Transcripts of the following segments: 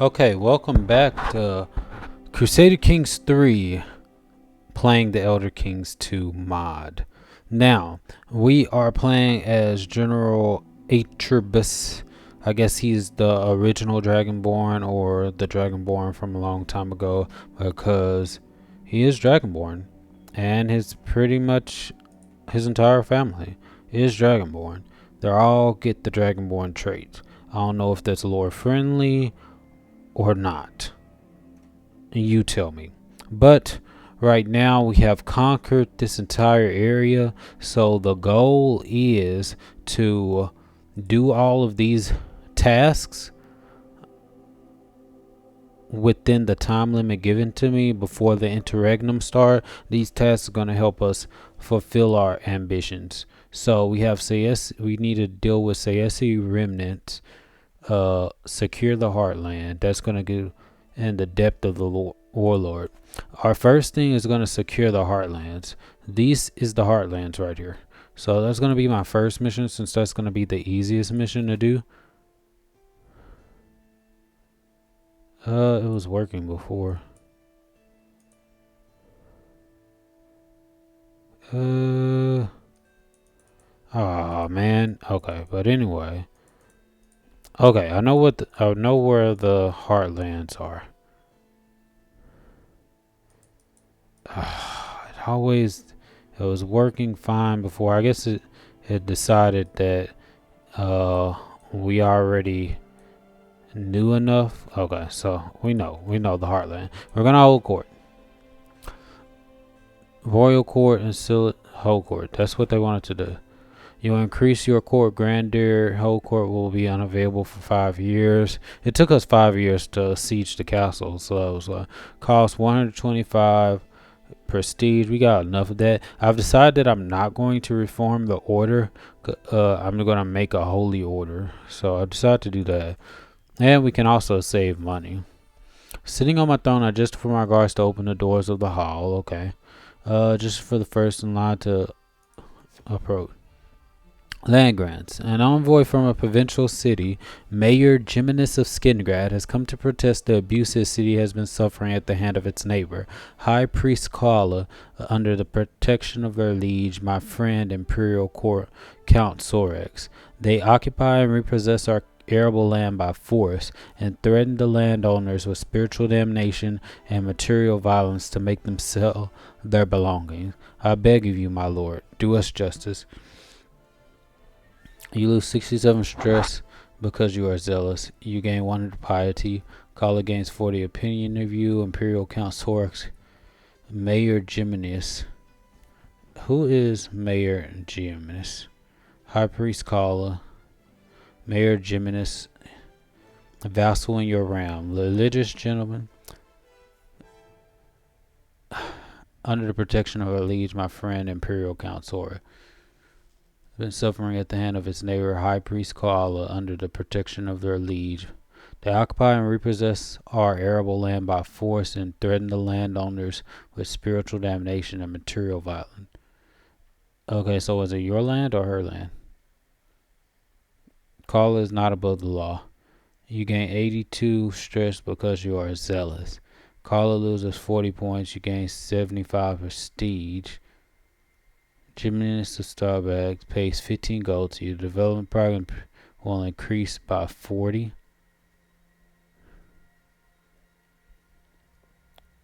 Okay, welcome back to Crusader Kings 3, playing the Elder Kings 2 mod. Now, we are playing as General Atrebus. I guess he's the original Dragonborn or the Dragonborn from a long time ago because he is Dragonborn and his pretty much his entire family is Dragonborn. They all get the Dragonborn trait. I don't know if that's lore friendly or not. You tell me. But right now we have conquered this entire area, so the goal is to do all of these tasks within the time limit given to me before the interregnum start. These tasks are going to help us fulfill our ambitions. So we have we need to deal with Sayesi remnants, secure the heartland. That's going to go in the depth of the Warlord. Our first thing is going to secure the heartlands. This is the heartlands right here. So that's going to be my first mission, since that's going to be the easiest mission to do. It was working before. Oh man. Okay, but anyway. Okay, I know I know where the heartlands are. It was working fine before. I guess it decided that we already knew enough. Okay, so we know the heartland. We're gonna hold court. Royal court and seal it, hold court. That's what they wanted to do. You'll increase your court grandeur. Whole court will be unavailable for 5 years. It took us 5 years to siege the castle, so it was cost 125 prestige. We got enough of that. I've decided that I'm not going to reform the order. I'm going to make a holy order, so I decided to do that. And we can also save money. Sitting on my throne, I just for my guards to open the doors of the hall. Okay. Just for the first in line to approach. Land grants. An envoy from a provincial city, Mayor Jimenez of Skingrad, has come to protest the abuse his city has been suffering at the hand of its neighbor, High Priest Kala, under the protection of their liege, my friend Imperial Court Count Sorex. They occupy and repossess our arable land by force and threaten the landowners with spiritual damnation and material violence to make them sell their belongings. I beg of you, my lord, do us justice. You lose 67 stress because you are zealous. You gain 100 piety. Kala gains 40 opinion of you. Imperial Count Sorex. Mayor Jimenez. Who is Mayor Jimenez? High Priest Kala. Mayor Jimenez. Vassal in your realm. Religious gentleman. Under the protection of our liege, my friend Imperial Count Sorex. Been suffering at the hand of its neighbor High Priest Koala under the protection of their liege. They occupy and repossess our arable land by force and threaten the landowners with spiritual damnation and material violence. Okay, so is it your land or her land? Koala is not above the law. You gain 82 stress because you are zealous. Koala loses 40 points. You gain 75 prestige. Jimenez of Starbucks pays 15 gold to you. Development program will increase by 40.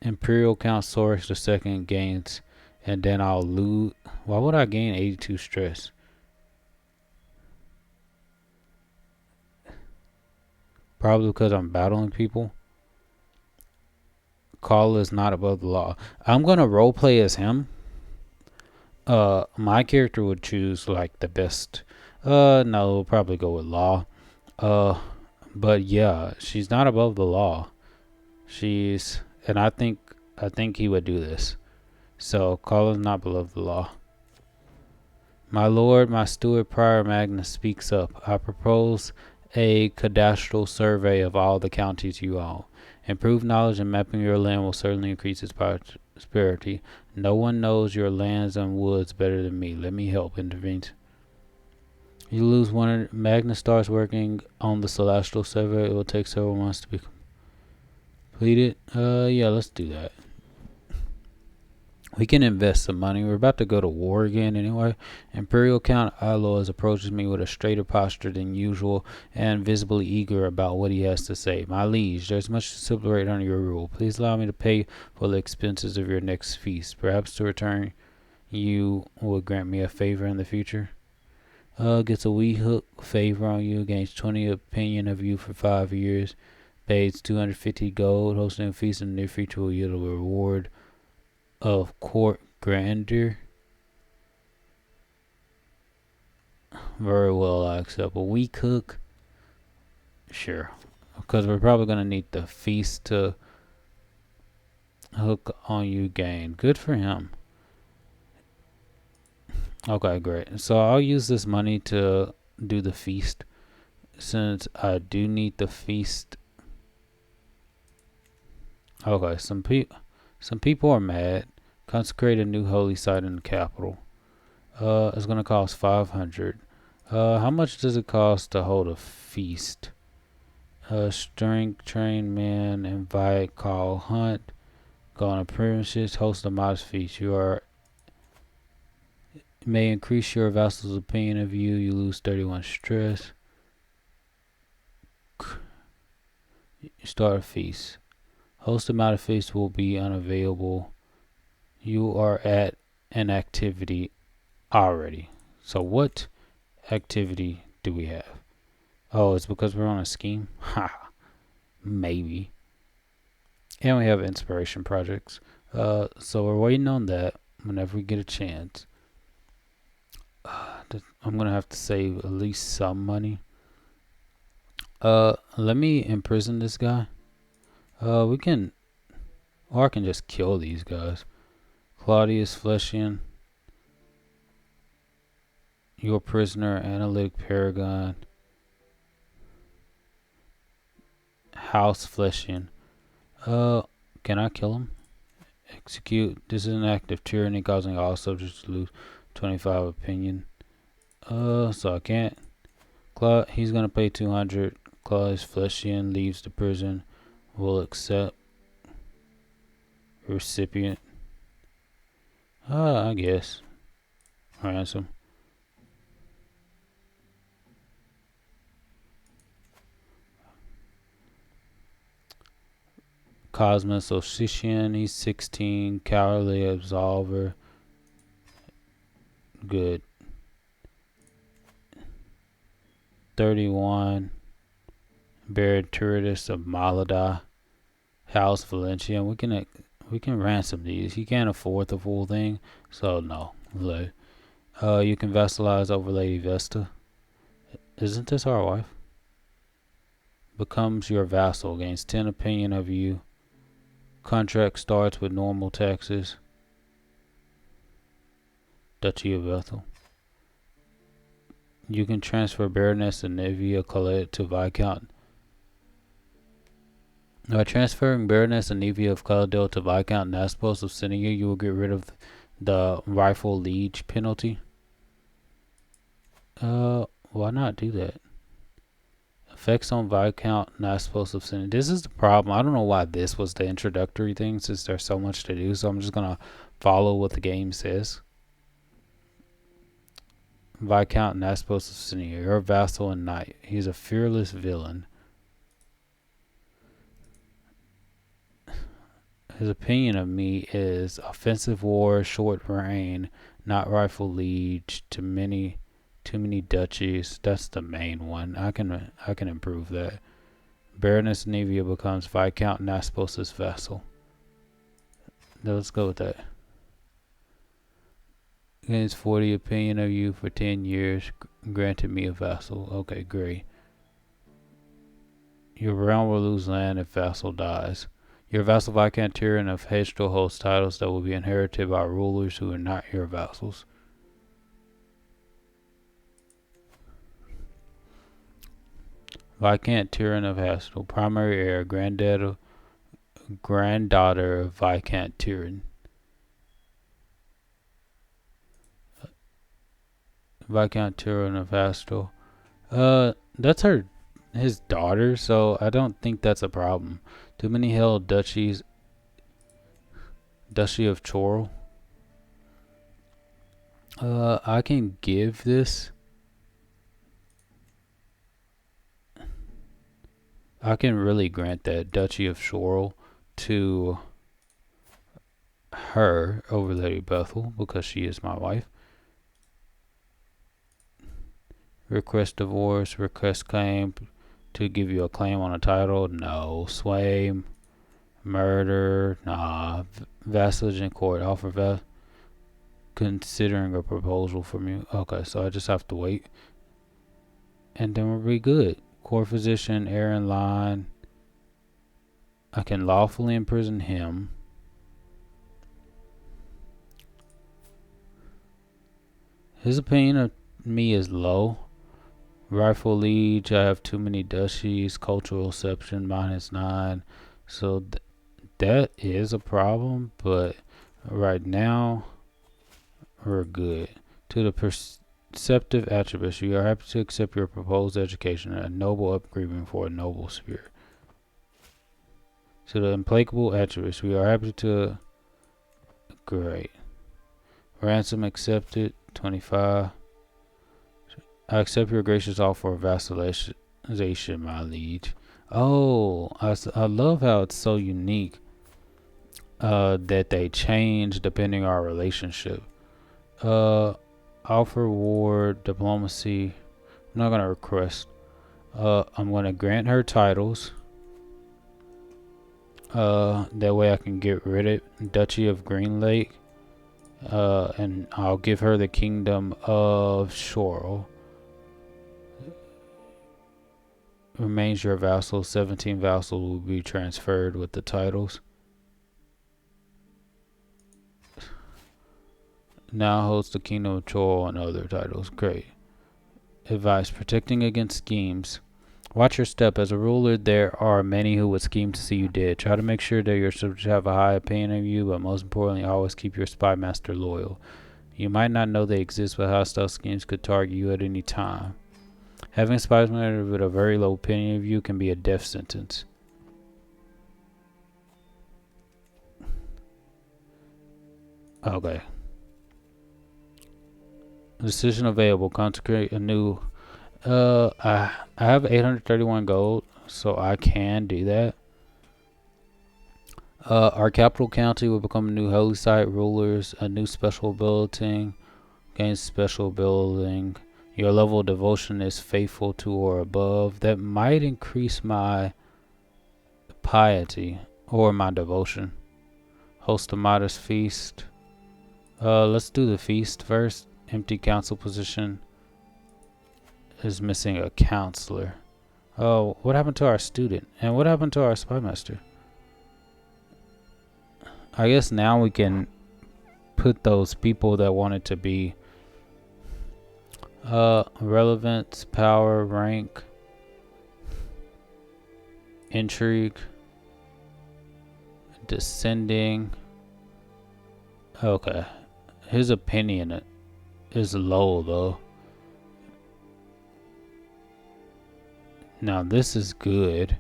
Imperial Count Sorex II gains, and then I'll lose. Why would I gain 82 stress? Probably because I'm battling people. Call is not above the law. I'm gonna roleplay as him. My character would choose like the best. No, we'll probably go with law. But yeah, she's not above the law. And I think he would do this. So Colin's not below the law. My lord, my steward Prior Magnus speaks up. I propose a cadastral survey of all the counties you own. Improved knowledge and mapping your land will certainly increase its prosperity. No one knows your lands and woods better than me. Let me help. Intervene. You lose one. Magnus starts working on the celestial survey. It will take several months to be. completed. Yeah, let's do that. We can invest some money. We're about to go to war again anyway. Imperial Count Alois approaches me with a straighter posture than usual and visibly eager about what he has to say. My liege, there's much to celebrate under your rule. Please allow me to pay for the expenses of your next feast. Perhaps to return you would grant me a favor in the future. Gets a wee hook favor on you, gains 20 opinion of you for 5 years, pays 250 gold, hosting a feast in the near future will yield a reward of court grandeur. Very well, I accept. A weak hook? Sure. Because we're probably going to need the feast to hook on you gain. Good for him. Okay, great. So I'll use this money to do the feast. Since I do need the feast. Okay, some people are mad. Consecrate a new holy site in the capital. It's gonna cost 500. How much does it cost to hold a feast? Strength, train men, invite, call, hunt, go on appearances, host a modest feast. You may increase your vassal's opinion of you. You lose 31 stress. Start a feast. Host a modest feast will be unavailable. You are at an activity already. So what activity do we have? Oh, it's because we're on a scheme? Ha. Maybe. And we have inspiration projects. So we're waiting on that whenever we get a chance. I'm going to have to save at least some money. Let me imprison this guy. We can, or I can just kill these guys. Claudius Fleshian. Your prisoner, Analytic Paragon. House Fleshian. Can I kill him? Execute. This is an act of tyranny causing all subjects to lose 25 opinion. So I can't. He's gonna pay 200. Claudius Fleshian leaves the prison. Will accept. Recipient. I guess. Ransom. Cosmos Ossician, he's 16. Cowardly Absolver. Good. 31. Baron Turritus of Malada. House Valencia. We can ransom these. He can't afford the full thing, so no. You can vassalize over Lady Vesta. Isn't this our wife? Becomes your vassal. Gains 10 opinion of you. Contract starts with normal taxes. Duchy of Bethel. You can transfer Baroness and Nivea Colette to Viscount. By transferring Baroness and Nivea of Caladale to Viscount Naspos of Sinia, you will get rid of the rifle liege penalty. Why not do that? Effects on Viscount Naspos of Sinia. This is the problem. I don't know why this was the introductory thing since there's so much to do, so I'm just gonna follow what the game says. Viscount Naspos of Sinia, your vassal and knight. He's a fearless villain. His opinion of me is offensive war, short reign, not rifle liege, too many duchies. That's the main one. I can improve that. Baroness Nevia becomes Viscount Naspos' vassal. Now let's go with that. Gains 40 opinion of you for 10 years. Granted me a vassal. Okay, great. Your realm will lose land if vassal dies. Your vassal Viscount Tyrion of Hestel holds titles that will be inherited by rulers who are not your vassals. Viscount Tyrion of Hestel, primary heir, granddaughter of Viscount Tyrion. Viscount Tyrion of Hestel. That's her his daughter, so I don't think that's a problem. Too many held duchies. Duchy of Chorrol. I can give this. I can really grant that Duchy of Chorrol to her over Lady Bethel because she is my wife. Request divorce, request claim to give you a claim on a title. No. Sway, murder. Nah. Vassalage in court. Offer considering a proposal from you. Okay, so I just have to wait. And then we'll be good. Court physician, heir in line. I can lawfully imprison him. His opinion of me is low. Rightful liege, I have too many duchies. Cultural reception, -9. So that is a problem, but right now, we're good. To the perceptive attributes, you are happy to accept your proposed education, a noble upbringing for a noble spirit. To the implacable attributes, we are happy to. Great. Ransom accepted, 25. I accept your gracious offer of vassalization, my liege. Oh, I love how it's so unique that they change depending on our relationship. Offer ward, diplomacy. I'm not going to request. I'm going to grant her titles. That way I can get rid of Duchy of Green Lake. And I'll give her the Kingdom of Chorrol. Remains your vassal. 17 vassals will be transferred with the titles. Now holds the Kingdom of Chorrol and other titles. Great. Advice: protecting against schemes. Watch your step. As a ruler, there are many who would scheme to see you dead. Try to make sure that your subjects have a high opinion of you, but most importantly, always keep your spy master loyal. You might not know they exist, but hostile schemes could target you at any time. Having a spy master with a very low opinion of you can be a death sentence. Okay. Decision available. Consecrate a new. I have 831 gold, so I can do that. Our capital county will become a new holy site. Rulers, a new special building. Gains special building. Your level of devotion is faithful to or above. That might increase my piety or my devotion. Host a modest feast. Let's do the feast first. Empty council position. Is missing a counselor. Oh, what happened to our student? And what happened to our spy master? I guess now we can put those people that wanted to be relevance, power, rank, intrigue, descending. Okay. His opinion is low though. Now this is good.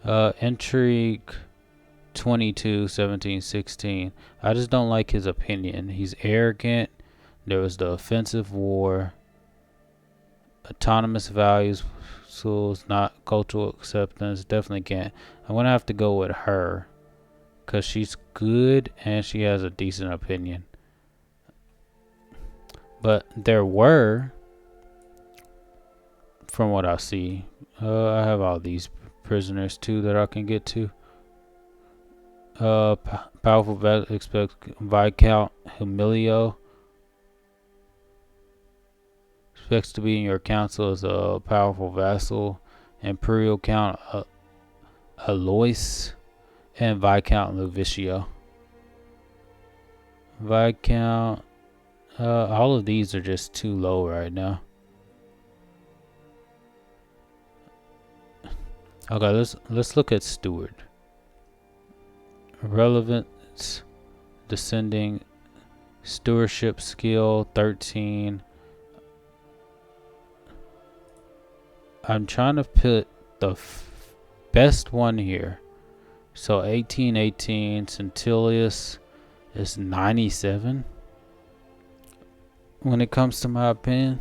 Intrigue 22, 17, 16. I just don't like his opinion. He's arrogant. There was the offensive war. Autonomous values, schools, not cultural acceptance. Definitely can't. I'm gonna have to go with her because she's good and she has a decent opinion. But there were, from what I see, I have all these prisoners too that I can get to. Powerful expect Viscount Emilio expects to be in your council as a powerful vassal. Imperial Count Alois and Viscount Luvicio. Viscount. All of these are just too low right now. Okay, let's look at Steward. Relevance, descending, stewardship skill 13. I'm trying to put the best one here. So 1818 Centilius is 97 when it comes to my opinion.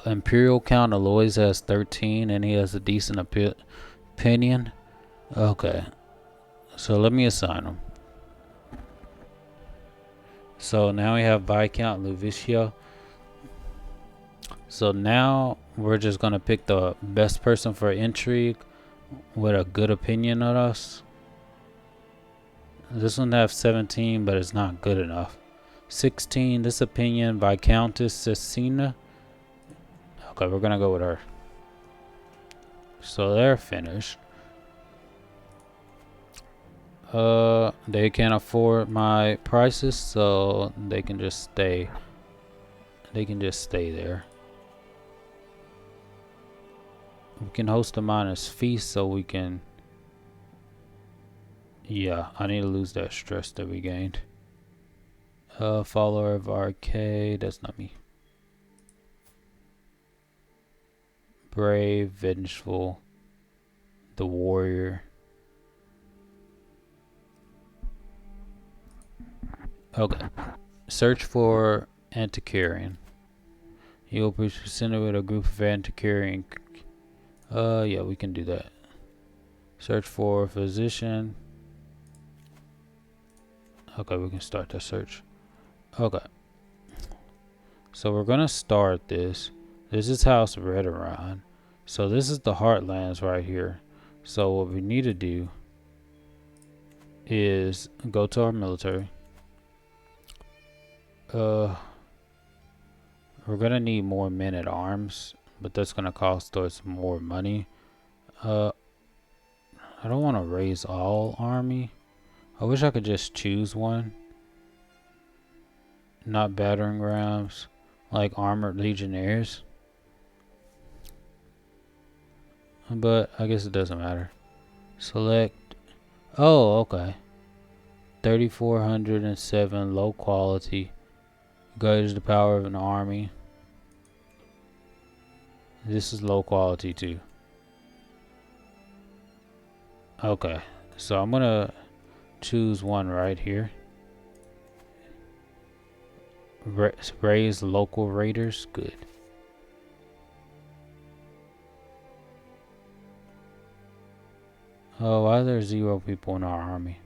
Imperial Count Aloys has 13 and he has a decent opinion. Okay, so let me assign him. So now we have Viscount Luvicio. So now we're just gonna pick the best person for intrigue with a good opinion of us. This one have 17, but it's not good enough. 16, this opinion by Countess Cecina. Okay, we're gonna go with her. So they're finished. They can't afford my prices, so they can just stay. They can just stay there. We can host them on as feast, so we can. Yeah, I need to lose that stress that we gained. Follower of Arcade. That's not me. Brave, vengeful, the warrior. Okay. Search for Antiquarian. You will be presented with a group of Antiquarian. Yeah, we can do that. Search for physician. Okay, we can start the search. Okay. So we're gonna start this. This is House Redoran. So this is the Heartlands right here. So what we need to do is go to our military. We're gonna need more men at arms, but that's gonna cost us more money. I don't want to raise all army. I wish I could just choose one. Not battering rams, like armored legionnaires. But I guess it doesn't matter. Select. Oh, okay. 3,407 low quality. Gauge the power of an army. This is low quality too. Okay, so I'm gonna choose one right here. Raise local raiders. Good. Oh, why are there 0 people in our army?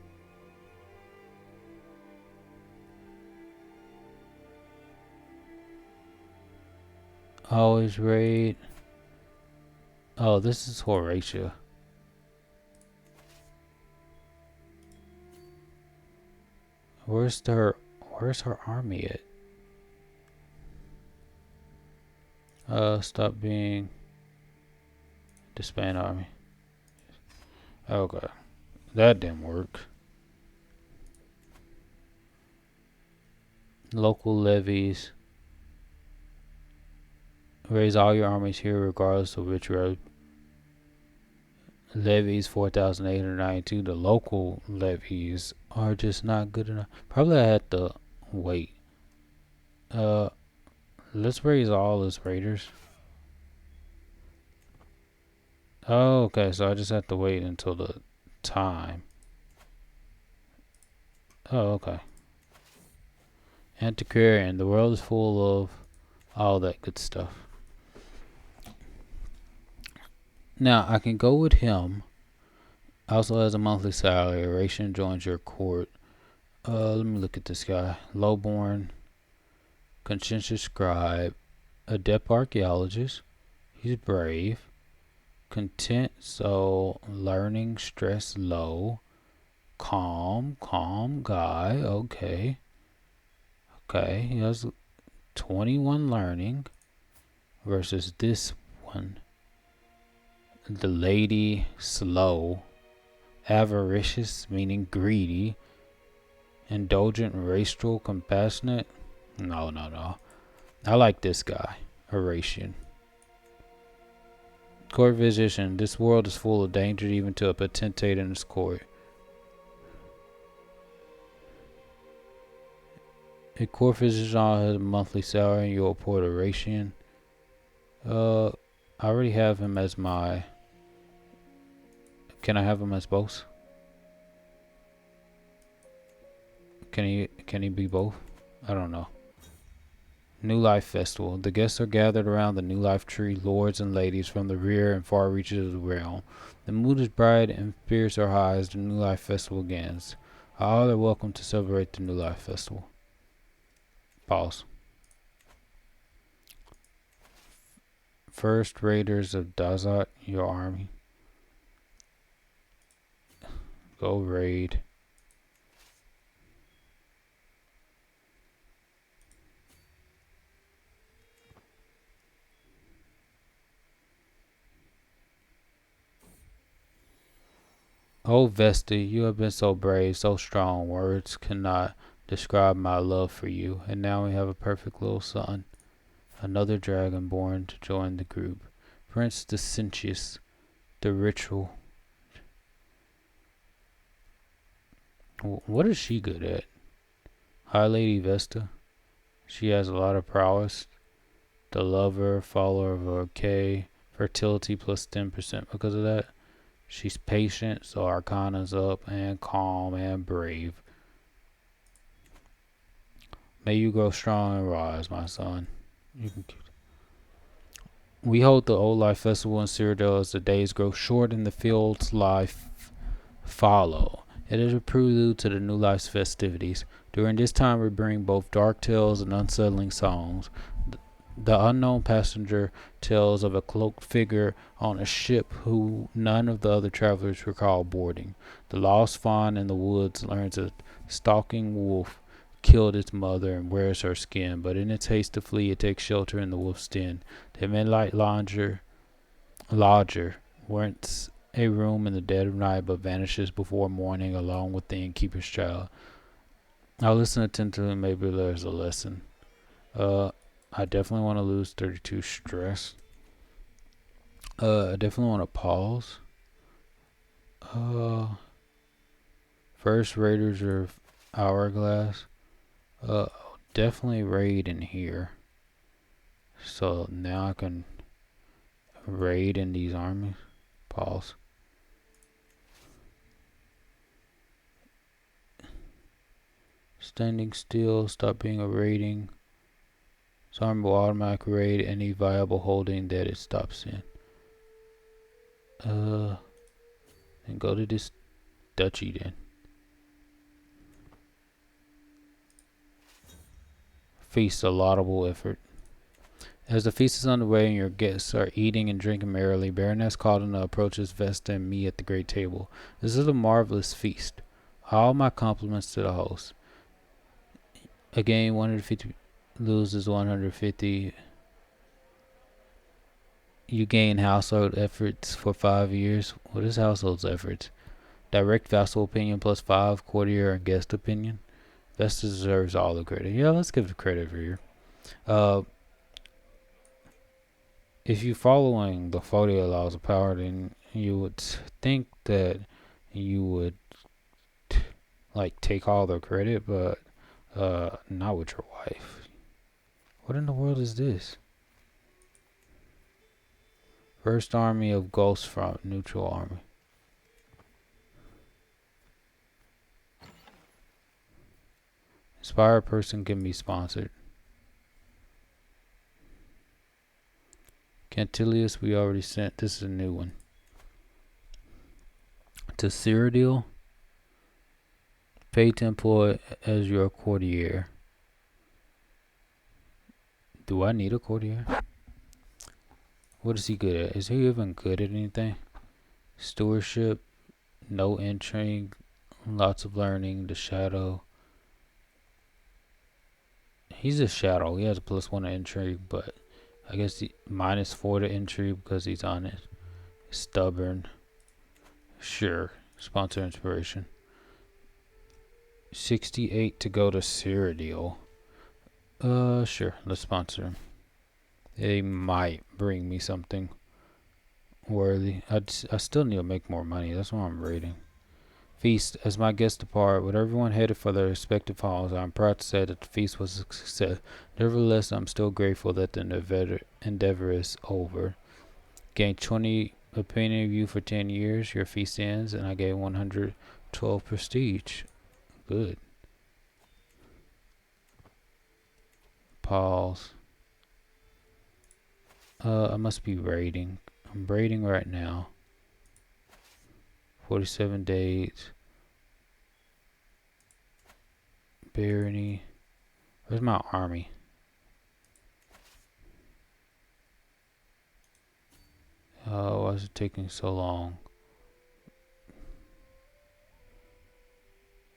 Always raid. Oh, this is Horatia. Where's her army at? Stop being disband army. Okay. That didn't work. Local levies. Raise all your armies here regardless of which road. Levies 4,892. The local levies are just not good enough. Probably I had to wait. Let's raise all as raiders. Oh, okay, so I just have to wait until the time. Oh, okay. Antiquarian. The world is full of all that good stuff. Now, I can go with him. Also has a monthly salary. Oration joins your court. Let me look at this guy. Lowborn. Conscientious scribe. Adept archaeologist. He's brave. Content, so learning, stress low. Calm guy. Okay. Okay, he has 21 learning versus this one. The lady, slow. Avaricious, meaning greedy. Indulgent, rasteful, compassionate. No. I like this guy, Horatian. Court physician. This world is full of danger even to a potentate in his court. A court physician has a monthly salary and you'll report Horatian. I already have him as my. Can I have him as both? Can he be both? I don't know. New Life Festival. The guests are gathered around the New Life tree, lords and ladies from the rear and far reaches of the realm. The mood is bright and spirits are high as the New Life Festival begins. All are welcome to celebrate the New Life Festival. Pause. First Raiders of Dazat, your army. Go raid. Oh Vesta, you have been so brave, so strong. Words cannot describe my love for you. And now we have a perfect little son. Another dragon born to join the group. Prince Decentius, the ritual. What is she good at? High Lady Vesta. She has a lot of prowess. The lover, follower of Arcade. Fertility plus 10% because of that. She's patient, so Arcana's up, and calm and brave. May you grow strong and rise, my son. We hold the Old Life Festival in Cyrodiil as the days grow short and the fields life follow. It is a prelude to the New Life's festivities. During this time we bring both dark tales and unsettling songs. The unknown passenger tells of a cloaked figure on a ship who none of the other travelers recall boarding. The lost fawn in the woods learns a stalking wolf killed its mother and wears her skin, but in its haste to flee it takes shelter in the wolf's den. The midnight lodger rents a room in the dead of night but vanishes before morning along with the innkeeper's child. I'll listen attentively, maybe there's a lesson. I definitely want to lose 32 stress. I definitely want to pause. First Raiders of Hourglass. Definitely raid in here. So now I can raid in these armies. Pause. Standing still. Stop being a raiding. This army will automatically raid any viable holding that it stops in. And go to this duchy then. Feast, a laudable effort. As the feast is underway and your guests are eating and drinking merrily, Baroness Caldona approaches Vesta and me at the great table. This is a marvelous feast. All my compliments to the host. Again, 150 loses 150. You gain household efforts for 5 years. What is household efforts? Direct vassal opinion plus 5, courtier and guest opinion. Vesta deserves all the credit. Yeah, let's give the credit for here. If you're following the 40 laws of power, then you would think that you would like take all the credit, but not with your wife. What in the world is this? First army of Ghost Front, neutral army. Inspired person can be sponsored. Cantilius we already sent. This is a new one. To Cyrodiil. Pay to employ as your courtier. Do I need a courtier? What is he good at? Is he even good at anything? Stewardship. No intrigue. Lots of learning. The shadow. He's a shadow. He has a +1 to intrigue, but I guess -4 to intrigue because he's honest. Stubborn. Sure. Sponsor inspiration. 68 to go to Cyrodiil. Sure. Let's sponsor him. They might bring me something worthy. I still need to make more money. That's why I'm rating. Feast. As my guests depart, with everyone headed for their respective halls, I am proud to say that the feast was a success. Nevertheless, I'm still grateful that the endeavor is over. Gain 20 opinion of you for 10 years. Your feast ends, and I gain 112 prestige. Good. Pause. I must be raiding. I'm raiding right now. 47 days. Barony. Where's my army? Oh, why is it taking so long?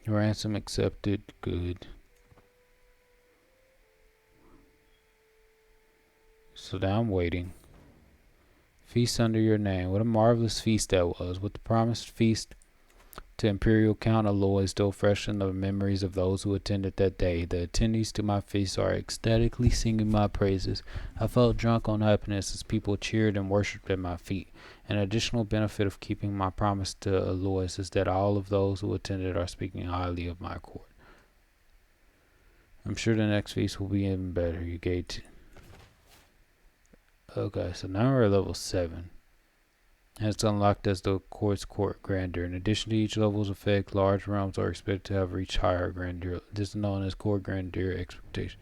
Ransom accepted. Good. So now I'm waiting. Feast under your name. What a marvelous feast that was. With the promised feast to Imperial Count Aloy still fresh in the memories of those who attended that day, the attendees to my feast are ecstatically singing my praises. I felt drunk on happiness as people cheered and worshipped at my feet. An additional benefit of keeping my promise to Alois is that all of those who attended are speaking highly of my court. I'm sure the next feast will be even better. You gate. Okay, so now we're at level 7. And it's unlocked as the court's court grandeur. In addition to each level's effect, large realms are expected to have reached higher grandeur. This is known as court grandeur expectation.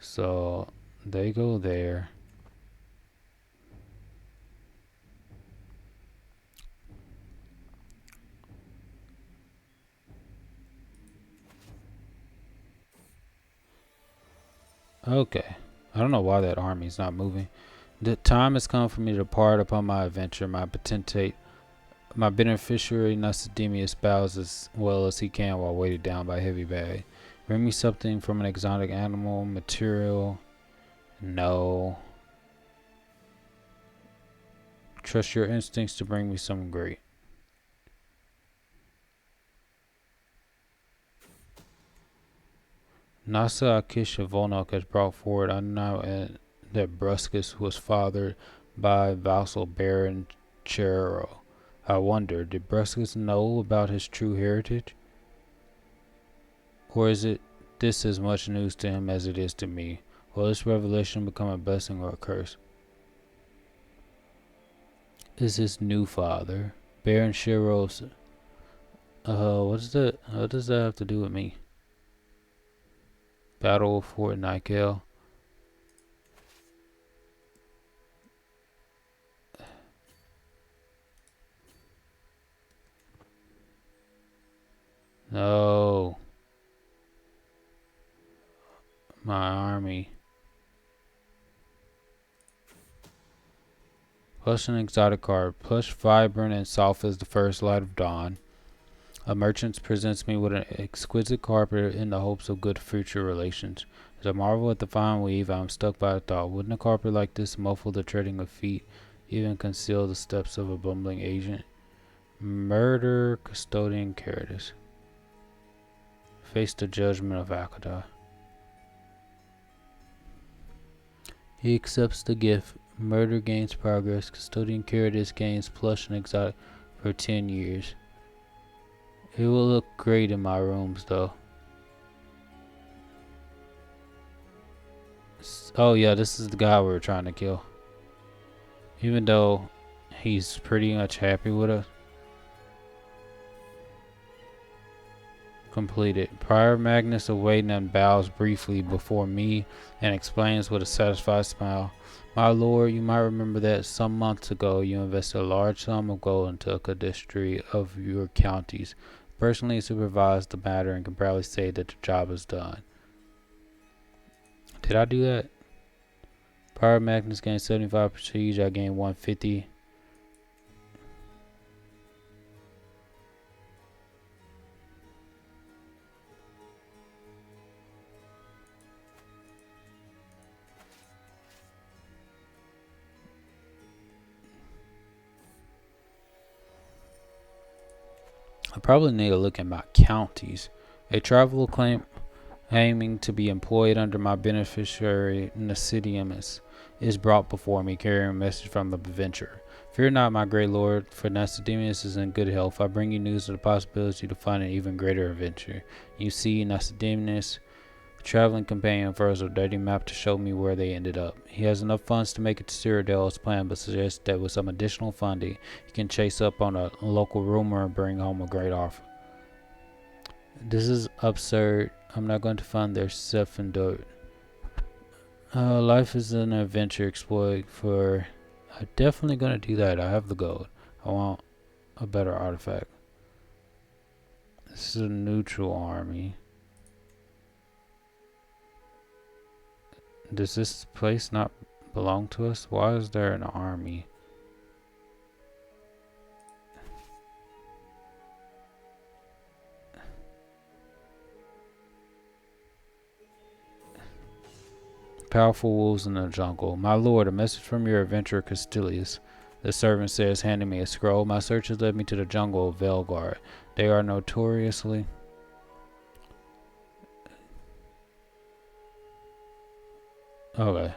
So they go there. Okay. I don't know why that army's not moving. The time has come for me to depart upon my adventure. My beneficiary Nicodemius bows as well as he can while weighted down by heavy bag. Bring me something from an exotic animal, material. No. Trust your instincts to bring me something great. Nasa Akisha Volnok has brought forward unknown that Bruscus was fathered by vassal Baron Chero. I wonder, did Bruscus know about his true heritage? Or is this as much news to him as it is to me? Will this revelation become a blessing or a curse? Is his new father, Baron Chero's... what does that have to do with me? Battle of Fort Nikel. No. My army. Plush an exotic card. Plush, vibrant, and soft as the first light of dawn. A merchant presents me with an exquisite carpet in the hopes of good future relations. As I marvel at the fine weave, I am struck by a thought. Wouldn't a carpet like this muffle the treading of feet, even conceal the steps of a bumbling agent? Murder Custodian Caritas. Face the judgment of Akada. He accepts the gift. Murder gains progress. Custodian Caritas gains plush and exotic for 10 years. It will look great in my rooms, though. Oh yeah, this is the guy we were trying to kill. Even though he's pretty much happy with us. Completed. Prior Magnus awaiting and bows briefly before me and explains with a satisfied smile. My lord, you might remember that some months ago you invested a large sum of gold into a cadastry of your counties. Personally supervised the matter and can proudly say that the job is done. Did I do that? Prior Magnus gained 75 prestige, I gained 150. I probably need to look at my counties. A traveler aiming to be employed under my beneficiary Nasidimus is brought before me carrying a message from the adventurer. Fear not, my great lord, for Nasidimus is in good health. I bring you news of the possibility to find an even greater adventure. You see, Nasidimus A traveling companion unfurls a dirty map to show me where they ended up. He has enough funds to make it to Cyrodiil as planned, but suggests that with some additional funding, he can chase up on a local rumor and bring home a great offer. This is absurd. I'm not going to fund their stuff and dirt. Life is an adventure exploit for... I'm definitely going to do that. I have the gold. I want a better artifact. This is a neutral army. Does this place not belong to us? Why is there an army? Powerful wolves in the jungle. My lord, a message from your adventurer Castilius. The servant says, handing me a scroll. My search has led me to the jungle of Velgard. They are notoriously... Okay.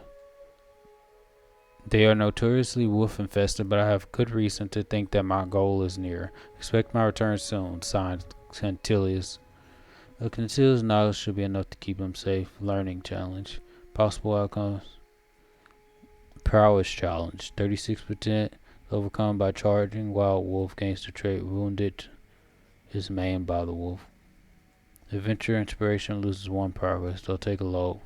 They are notoriously wolf infested, but I have good reason to think that my goal is near. Expect my return soon. Signed, Cantilius. Cantilius' knowledge should be enough to keep him safe. Learning challenge. Possible outcomes. Prowess challenge. 36% overcome by charging. Wild wolf gains the trait. Wounded is maimed by the wolf. Adventure inspiration loses 1 prowess. They'll take a load.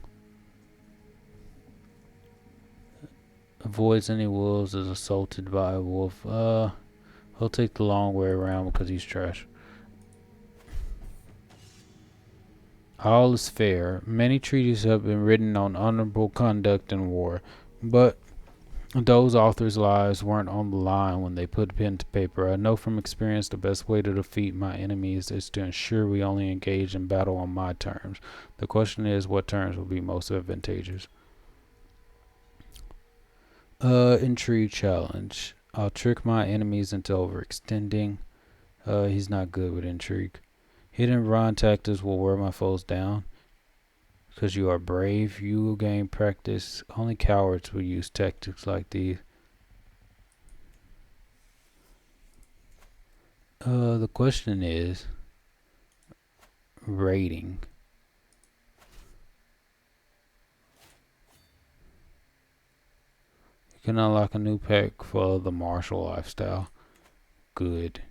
Avoids any wolves is assaulted by a wolf. He'll take the long way around because he's trash. All is fair. Many treaties have been written on honorable conduct in war, but those authors' lives weren't on the line when they put pen to paper. I know from experience the best way to defeat my enemies is to ensure we only engage in battle on my terms. The question is, what terms will be most advantageous? Intrigue challenge. I'll trick my enemies into overextending. He's not good with intrigue. Hidden run tactics will wear my foes down. Because you are brave, you will gain practice. Only cowards will use tactics like these. The question is rating. You can unlock a new pack for the martial lifestyle. Good.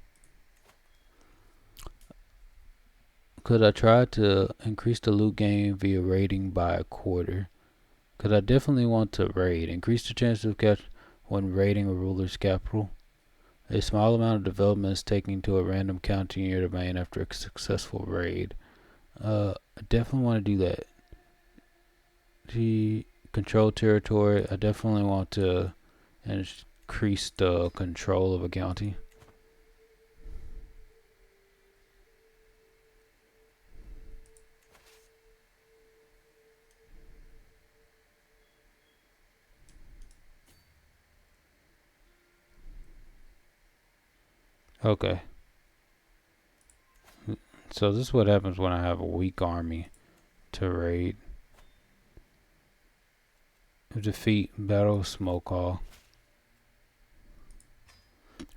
Could I try to increase the loot gain via raiding by 1/4? Because I definitely want to raid. Increase the chance of catch when raiding a ruler's capital. A small amount of development is taken to a random county in your domain after a successful raid. I definitely want to do that. The control territory. I definitely want to increase the control of a county. Okay. So this is what happens when I have a weak army to raid. Defeat Battle of Smoke Hall.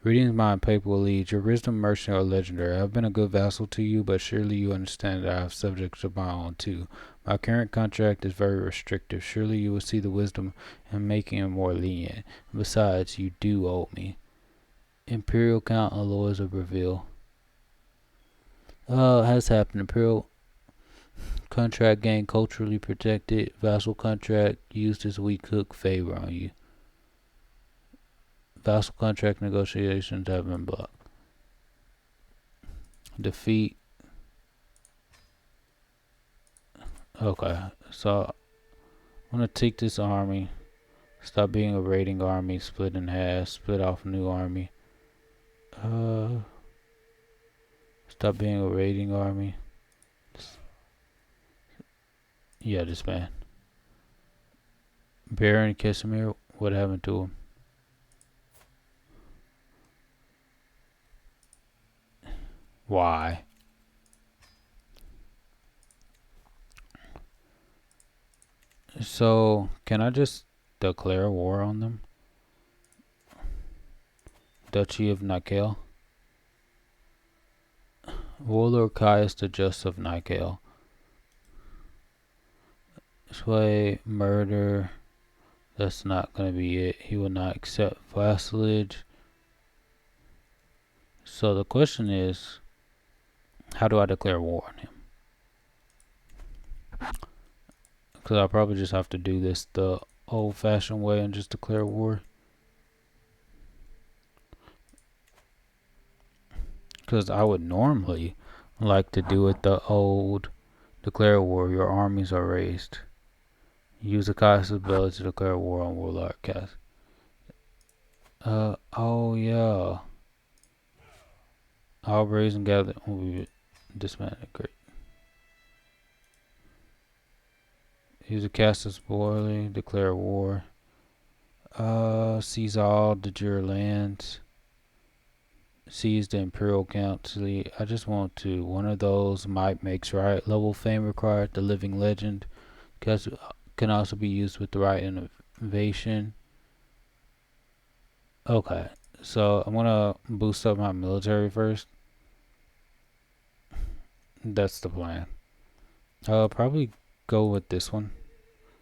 Readings my papal lead. Your wisdom, mercy, are legendary. I have been a good vassal to you, but surely you understand that I have subjects of my own too. My current contract is very restrictive. Surely you will see the wisdom in making it more lenient. Besides, you do owe me. Imperial Count Aloys of Braville. Has happened. Imperial contract gained culturally protected. Vassal contract used as weak hook favor on you. Vassal contract negotiations have been blocked. Defeat. Okay, so I'm gonna take this army. Stop being a raiding army. Split in half. Split off a new army. Stop being a raiding army. Yeah, this man. Baron Casimir, what happened to him? Why? So, can I just declare war on them? Duchy of Nikel. Warlord Caius the Just of Nikel. Sway, murder. That's not going to be it. He will not accept vassalage. So the question is, how do I declare war on him? Because I'll probably just have to do this the old-fashioned way and just declare war. Because I would normally like to do it the old declare war. Your armies are raised. Use a cast's ability to declare war on Warlord cast. Oh yeah. I'll raise and gather will be disbanded. Great. Use a cast's ability, declare war. Seize all de jure lands. Seize the Imperial Council. I just want to. One of those might makes right. Level fame required. The living legend. Can also be used with the right innovation. Okay, so I'm gonna boost up my military first. That's the plan. I'll probably go with this one.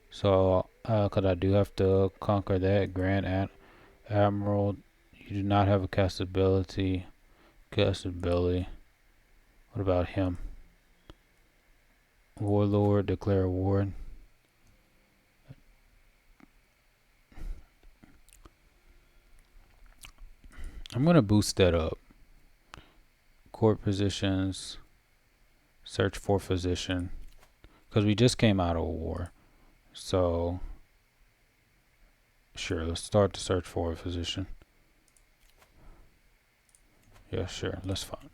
So, cause I do have to conquer that Grand Admiral. You do not have a cast ability. Cast ability. What about him? Warlord, declare war. I'm gonna boost that up. Court positions. Search for physician. Because we just came out of a war. So, sure, let's start the search for a physician. Yeah, sure, let's find.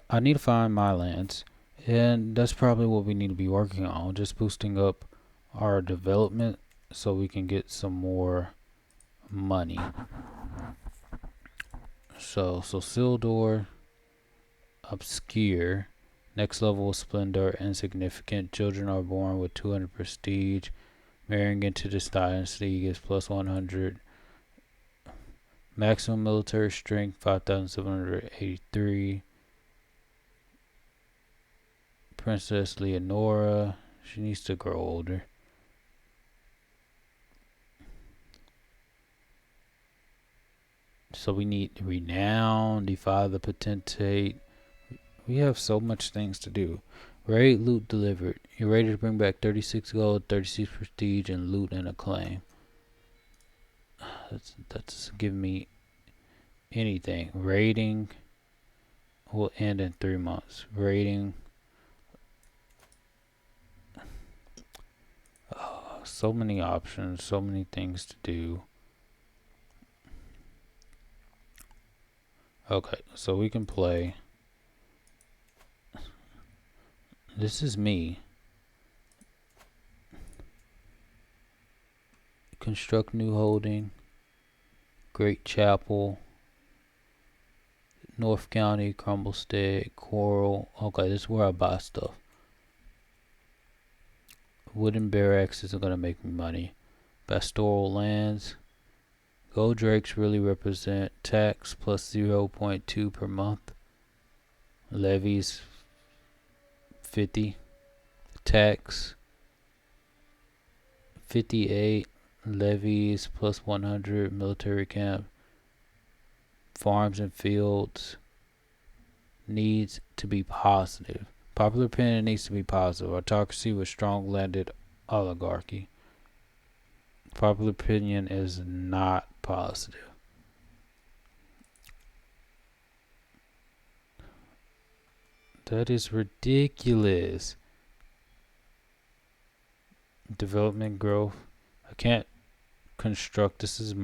I need to find my lands. And that's probably what we need to be working on. Just boosting up our development so we can get some more money. So Sildor, obscure. Next level of splendor, insignificant. Children are born with 200 prestige. Marrying into this dynasty gives plus 100. Maximum military strength 5,783. Princess Leonora. She needs to grow older. So we need renown, defy the potentate. We have so much things to do. Raid, loot delivered. You're ready to bring back 36 gold, 36 prestige, and loot and acclaim. That's giving me anything. Raiding will end in 3 months. Raiding. So many options, so many things to do. Okay, so we can play. This is me. Construct new holding. Great Chapel. North County, Crumblestead, Coral. Okay, this is where I buy stuff. Wooden barracks isn't gonna make me money. Pastoral lands. Gold drakes really represent tax plus 0.2 per month. Levies 50. Tax 58. Levies plus 100. Military camp. Farms and fields needs to be positive. Popular opinion needs to be positive. Autocracy with strong landed oligarchy. Popular opinion is not positive. That is ridiculous. Development growth. I can't construct. This is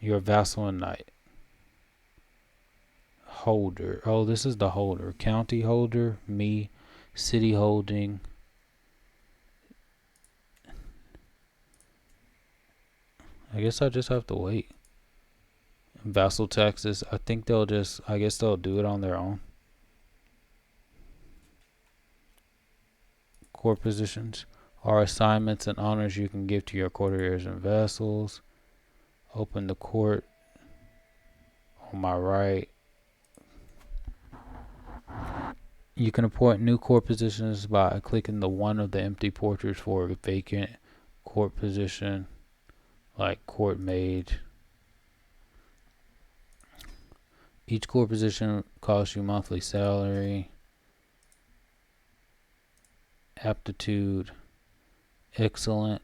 your vassal and knight. Holder. Oh, this is the holder. County holder. Me. City holding. I guess I just have to wait. Vassal taxes. I think they'll just. I guess they'll do it on their own. Court positions are assignments and honors you can give to your courtiers and vassals. Open the court on my right. You can appoint new court positions by clicking the one of the empty portraits for a vacant court position, like court maid. Each court position costs you monthly salary, aptitude, excellent.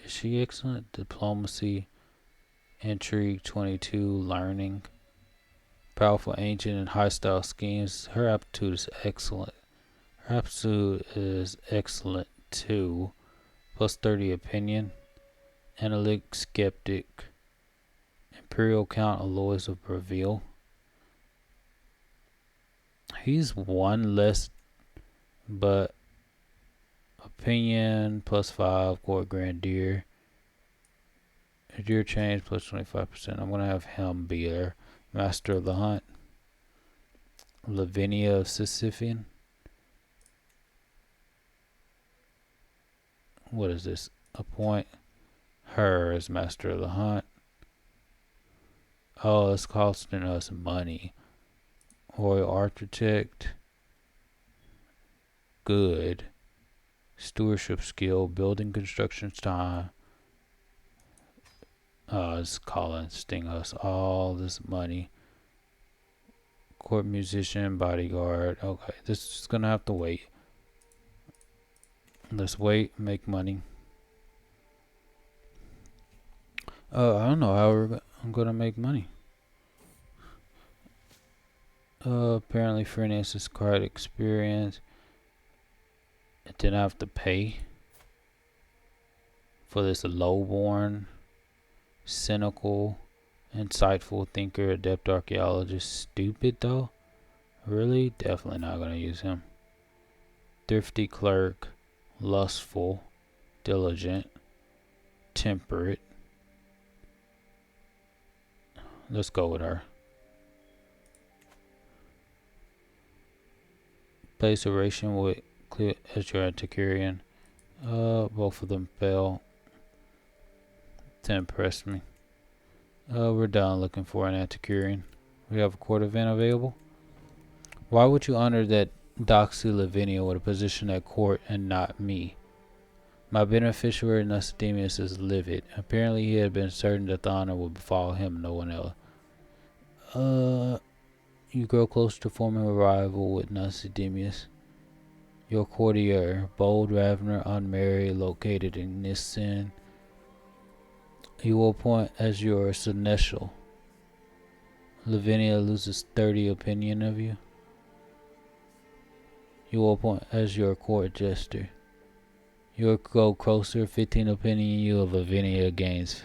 Is she excellent? Diplomacy, intrigue, 22, learning, powerful, ancient, and high-style schemes. Her aptitude is excellent. Her aptitude is excellent too. Plus 30 opinion, analytic, skeptic, imperial count, alloys of reveal. He's one less, but opinion plus 5, court grandeur. Your change plus 25%. I'm gonna have him be there. Master of the hunt. Lavinia of Sisyphean. What is this? Appoint her as master of the hunt. Oh, it's costing us money. Royal architect. Good. Stewardship skill. Building construction time. It's costing us all this money. Court musician, bodyguard. Okay, this is gonna have to wait. Let's wait, make money. I don't know how I'm gonna make money. Apparently finance is quite experience. I didn't have to pay for this lowborn, cynical, insightful thinker, adept archaeologist. Stupid though? Really? Definitely not gonna use him. Thrifty clerk, lustful, diligent, temperate. Let's go with her. Place oration with clear as your antiquarian. Both of them fail to impress me. We're done looking for an antiquarian. We have a court event available. Why would you honor that Doxy Lavinia with a position at court and not me? My beneficiary Nostademius is livid. Apparently he had been certain that the honor would befall him, no one else. You grow close to forming a rival with Nostademius. Your courtier, bold Ravener, unmarried, located in Nissen. You will appoint as your seneschal. Lavinia loses 30 opinion of you. You will appoint as your court jester. You will go closer, 15 opinion you of Lavinia gains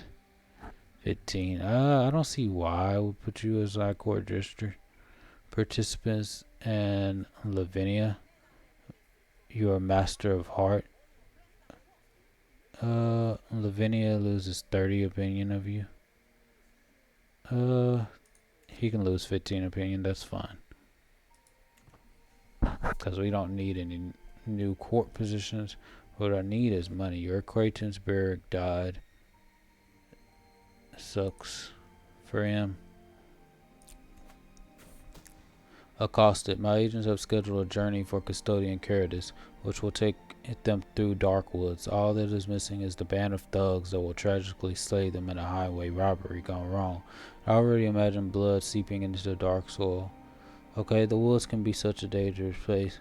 15. I don't see why I would put you as our court jester. Participants and Lavinia. You are master of heart. Lavinia loses 30 opinion of you. He can lose 15 opinion, that's fine. Because we don't need any new court positions. What I need is money. Your acquaintance Barrack died. Sucks for him. Accosted. My agents have scheduled a journey for Custodian Caritas, which will take them through dark woods. All that is missing is the band of thugs that will tragically slay them in a highway robbery gone wrong. I already imagine blood seeping into the dark soil. Okay, the woods can be such a dangerous place.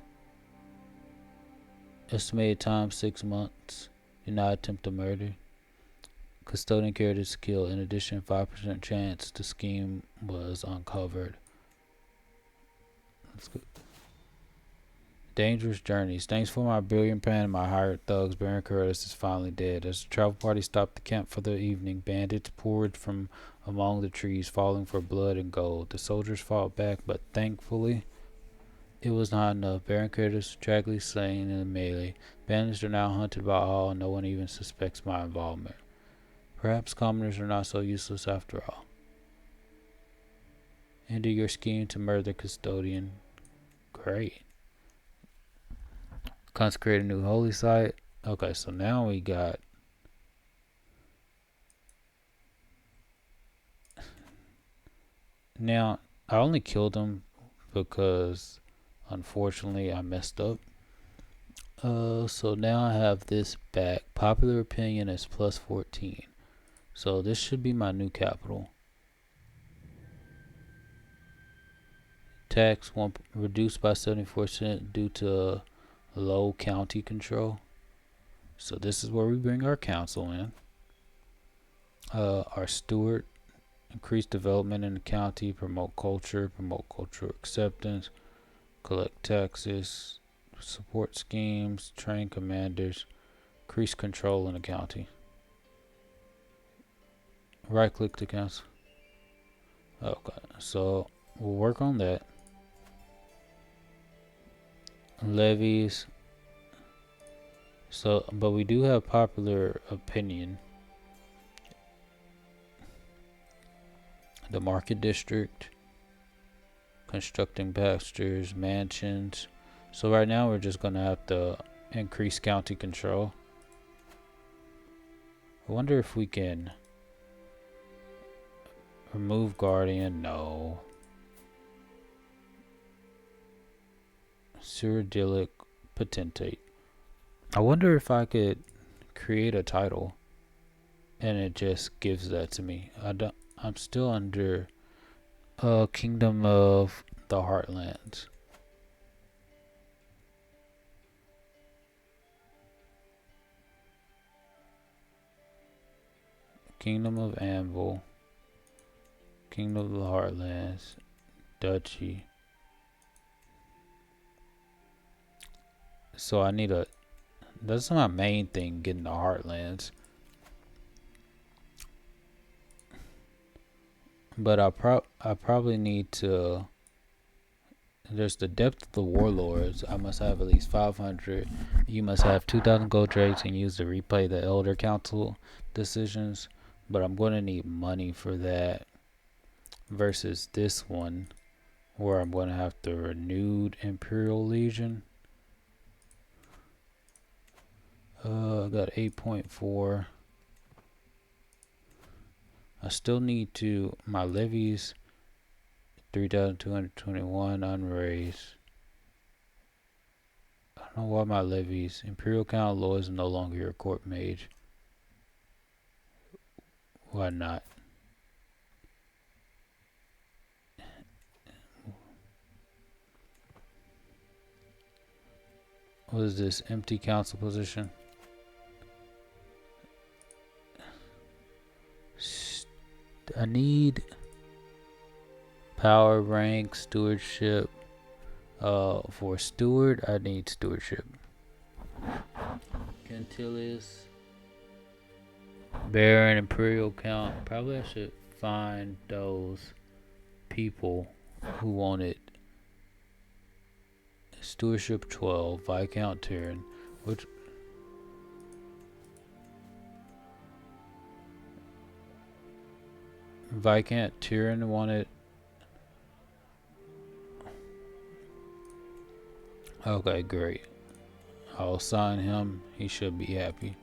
Estimated time 6 months. Do not attempt to murder. Custodian Caritas kill. In addition, 5% chance the scheme was uncovered. Let's go. Dangerous journeys. Thanks for my brilliant plan and my hired thugs. Baron Curtis is finally dead. As the travel party stopped the camp for the evening, bandits poured from among the trees, falling for blood and gold. The soldiers fought back, but thankfully it was not enough. Baron Curtis was tragically slain in the melee. Bandits are now hunted by all, and no one even suspects my involvement. Perhaps commoners are not so useless after all. Into your scheme to murder Custodian. Great. Consecrate a new holy site. Okay, so now we got now I only killed him because Unfortunately, I messed up. So now I have this back. Popular opinion is plus 14. So this should be my new capital. Tax one reduced by 74% due to low county control. So this is where we bring our council in. Our steward, increase development in the county, promote cultural acceptance, collect taxes, support schemes, train commanders, increase control in the county. Right click to council. Okay, so we'll work on that. Levies. So, but we do have popular opinion. The market district, constructing pastures, mansions. So right now we're just gonna have to increase county control. I wonder if we can remove guardian. No. Cyrodiilic potentate. I wonder if I could create a title and it just gives that to me. I'm still under Kingdom of the Heartlands. Kingdom of Anvil. Kingdom of the Heartlands. Duchy. So I need a... That's my main thing, getting the Heartlands. But I probably need to... There's the depth of the warlords. I must have at least 500. You must have 2,000 gold trades and use to replay the Elder Council decisions. But I'm going to need money for that. Versus this one, where I'm going to have the renewed Imperial Legion. I got 8.4. I still need to... My levies... 3,221 unraised. I don't know why my levies. Imperial Count Law is no longer your court mage. Why not? What is this? Empty council position? I need power rank, stewardship. For steward, I need stewardship. Quintilius, Baron, Imperial Count. Probably I should find those people who want it. Stewardship 12, Viscount Tyrion. Which Viscount Tyrion wanted. Okay, great. I'll sign him. He should be happy.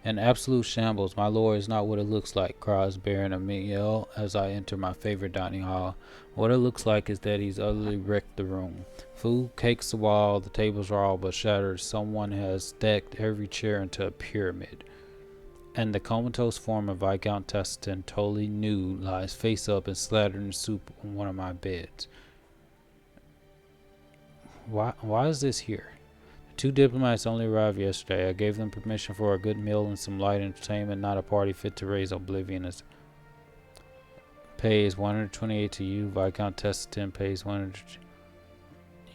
An absolute shambles. My lord is not what it looks like, cries Baron Amiel as I enter my favorite dining hall. What it looks like is that he's utterly wrecked the room. Food cakes the wall, the tables are all but shattered. Someone has stacked every chair into a pyramid. And the comatose form of Viscount Teston, totally nude, lies face up and slathered in soup on one of my beds. Why is this here? The two diplomats only arrived yesterday. I gave them permission for a good meal and some light entertainment, not a party fit to raise oblivion. Pays 128 to you. Viscount Teston pays 100.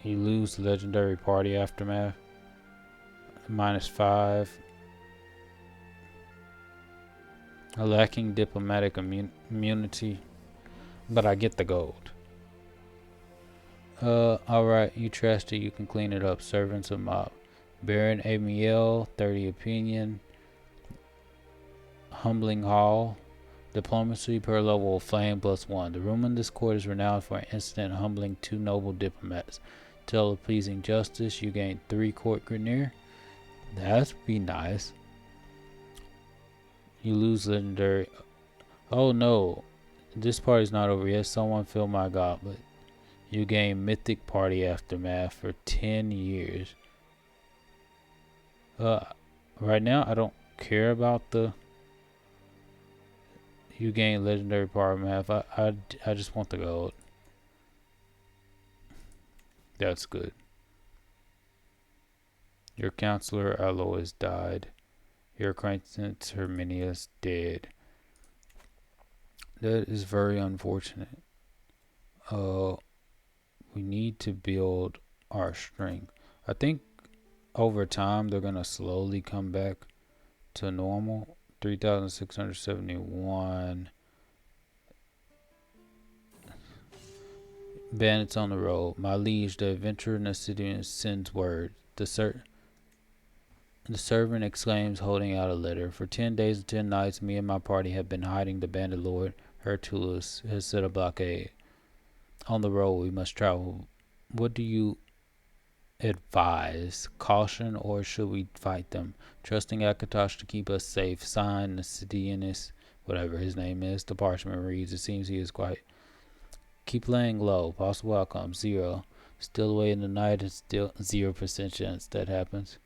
You lose legendary party aftermath. -5. Lacking diplomatic immunity, but I get the gold. Alright, you trashed it, you can clean it up. Servants of Mob. Baron Amiel, 30 opinion. Humbling Hall. Diplomacy per level of flame +1. The room in this court is renowned for an incident humbling 2 noble diplomats. Tell of pleasing justice, you gain 3 court grenier. That'd be nice. You lose legendary. Oh no, this party's not over yet. Someone fill my goblet. You gain Mythic Party Aftermath for 10 years. Right now I don't care about the you gain Legendary Party Math. I just want the gold. That's good. Your counselor Alois died. Your acquaintance Herminius dead. That is very unfortunate. We need to build our strength. I think over time they're gonna slowly come back to normal. 3,671. Bandits on the road. My liege, the adventurer in the city sends word. The servant exclaims, holding out a letter. For 10 days and 10 nights, me and my party have been hiding. The bandit lord, Hertulus, has set a blockade. On the road we must travel. What do you advise? Caution, or should we fight them? Trusting Akatosh to keep us safe. Signed, Nasidianus, whatever his name is. The parchment reads, it seems he is quite... Keep laying low. Possible outcome, 0. Still away in the night, it's still 0% chance that happens.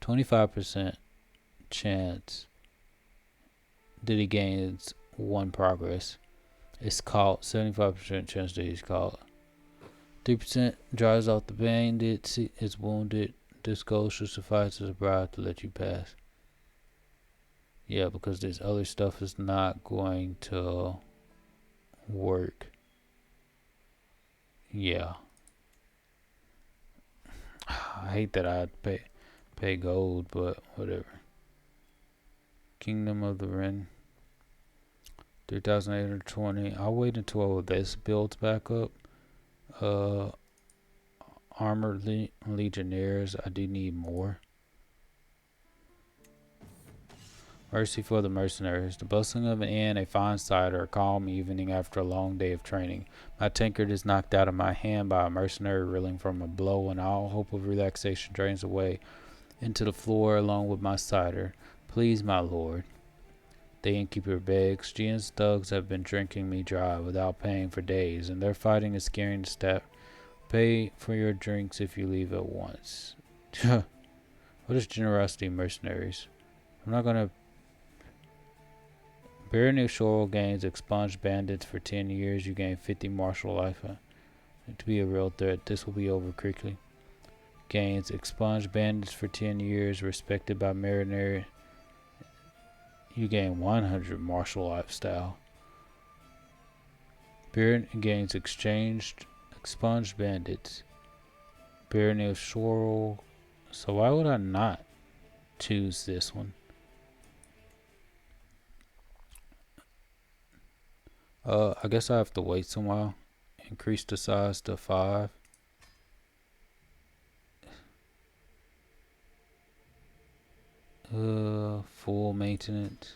25% chance that he gains 1 progress. It's caught. 75% chance that he's caught. 3% drives off the bandit, is wounded. This goal should suffice as a bribe to let you pass. Yeah, because this other stuff is not going to work. Yeah. I hate that I pay gold, but whatever. Kingdom of the Ren. 3,820. I'll wait until this builds back up. Armored Legionnaires. I do need more. Mercy for the mercenaries. The bustling of an inn, a fine sight, or a calm evening after a long day of training. My tankard is knocked out of my hand by a mercenary reeling from a blow, and all hope of relaxation drains away into the floor along with my cider. Please, my lord. The innkeeper begs. Gian's thugs have been drinking me dry without paying for days, and their fighting is scaring the staff. Pay for your drinks if you leave at once. What is generosity, mercenaries? I'm not gonna... Barony of Shorel gains expunged bandits for 10 years. You gain 50 martial life. To be a real threat, this will be over quickly. Gains expunged bandits for 10 years, respected by mariners. You gain 100 martial lifestyle. Barony gains expunged bandits. Barony of Shorel. So why would I not choose this one? I guess I have to wait some while. Increase the size to 5. Full maintenance.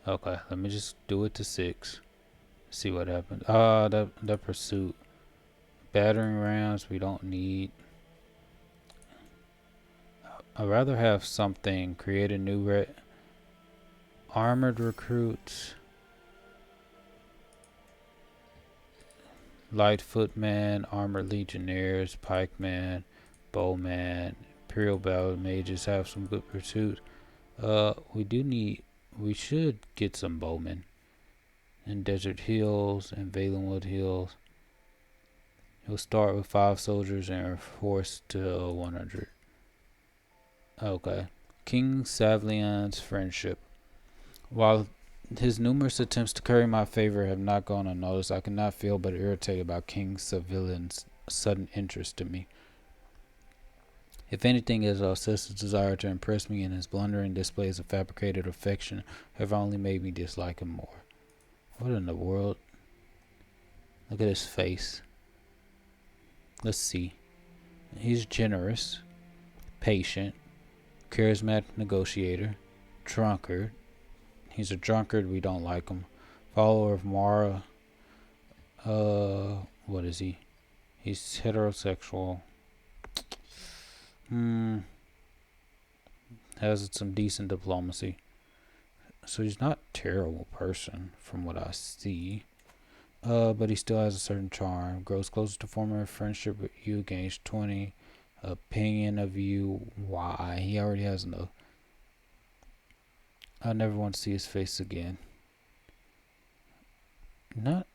Okay, let me just do it to 6. See what happens. That pursuit. Battering rams we don't need. I'd rather have something. Create a new armored recruits. Light footman, armored legionnaires, pikeman, bowman, imperial battle mages have some good pursuit. We should get some bowmen. In Desert Hills and Valenwood Hills. He'll start with 5 soldiers and are forced to 100. Okay. King Savlian's friendship. While his numerous attempts to curry my favor have not gone unnoticed, I cannot feel but irritated about King Savlian's sudden interest in me. If anything, his obsessive desire to impress me and his blundering displays of fabricated affection have only made me dislike him more. What in the world? Look at his face. Let's see. He's generous, patient, charismatic negotiator, drunkard. He's a drunkard, we don't like him. Follower of Mara. What is he? He's heterosexual. Has some decent diplomacy. So he's not a terrible person from what I see. But he still has a certain charm. Grows closer to former friendship with you. Gains 20 opinion of you. Why? He already has no. I never want to see his face again. Not.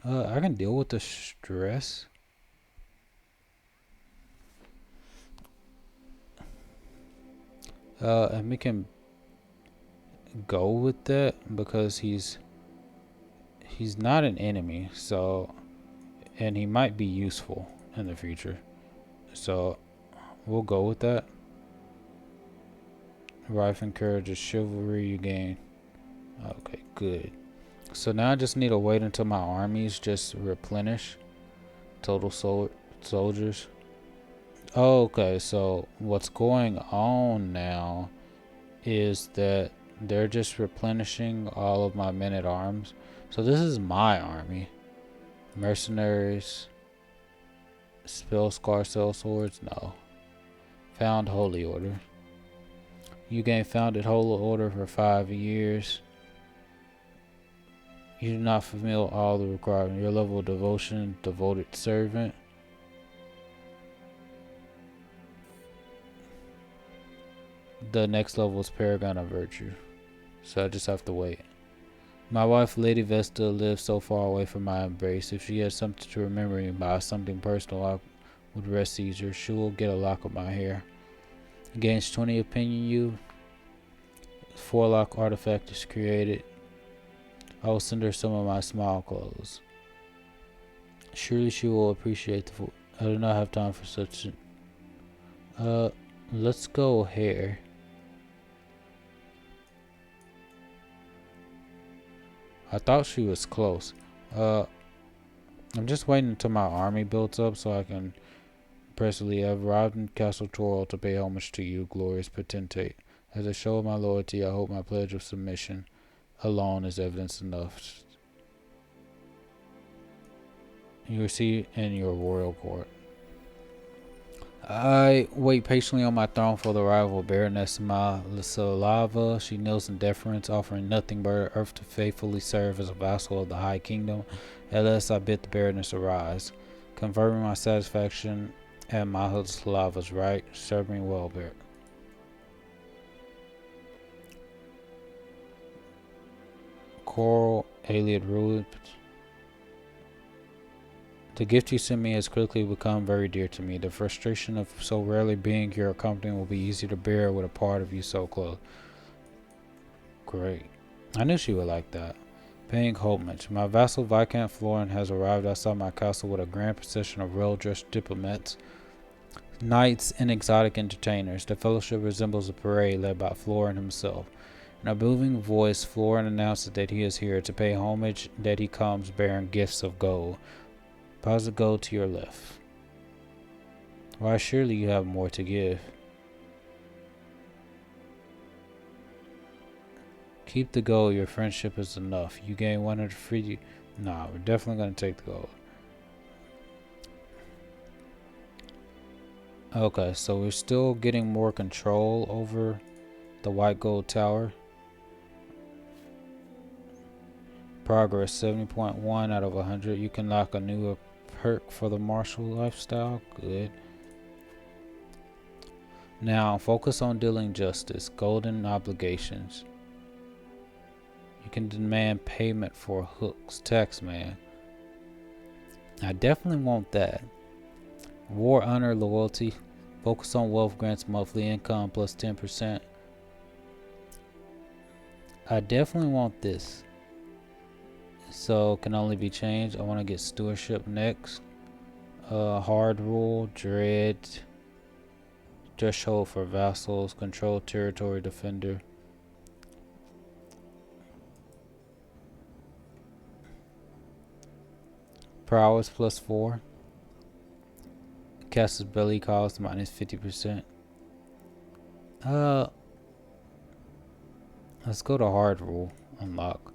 I can deal with the stress. And we can go with that because he's not an enemy. So, and he might be useful in the future. So we'll go with that. Rife encourages chivalry. You gain. Okay, good. So now I just need to wait until my armies just replenish total soldiers. Okay, so what's going on now is that they're just replenishing all of my men at arms. So this is my army. Mercenaries. Spell scar cell swords? No. Found Holy Order. You gain founded Holy Order for 5 years. You do not fulfill all the requirements. Your level of devotion, devoted servant. The next level is Paragon of Virtue. So I just have to wait. My wife, Lady Vesta, lives so far away from my embrace. If she has something to remember me by, something personal, I would rest easier. She will get a lock of my hair. Gains 20 opinion you. 4-lock artifact is created. I will send her some of my smile clothes. Surely she will appreciate the food. I do not have time for such. Let's go hair. I thought she was close. I'm just waiting until my army builds up so I can presently have arrived in Castle Toro to pay homage to you, glorious potentate. As a show of my loyalty, I hope my pledge of submission alone is evidence enough. You receive in your royal court. I wait patiently on my throne for the arrival of Baroness Malisalava. She kneels in deference, offering nothing but earth to faithfully serve as a vassal of the High Kingdom. At last I bid the Baroness arise, confirming my satisfaction at Malisalava's right. Serve me well, Baron. Coral, Alien Ruins. The gift you sent me has quickly become very dear to me. The frustration of so rarely being your company will be easy to bear with a part of you so close. Great. I knew she would like that. Paying homage. My vassal Viscount Florin has arrived outside my castle with a grand procession of well-dressed diplomats, knights, and exotic entertainers. The fellowship resembles a parade led by Florin himself. In a moving voice, Florin announces that he is here to pay homage, that he comes bearing gifts of gold. Deposit gold to your left. Why, surely you have more to give. Keep the gold, your friendship is enough. You gain 100 free. Nah, we're definitely going to take the gold. Okay, so we're still getting more control over the White Gold Tower. Progress 70.1 out of 100. You can lock a new perk for the martial lifestyle. Good. Now focus on dealing justice. Golden obligations. You can demand payment for hooks. Taxman. I definitely want that. War, honor, loyalty. Focus on wealth grants monthly income plus 10%. I definitely want this. So can only be changed. I want to get stewardship next. Hard rule, dread, threshold for vassals, control territory defender. Prowess plus 4. Castle's belly cost minus 50%. Let's go to hard rule. Unlock.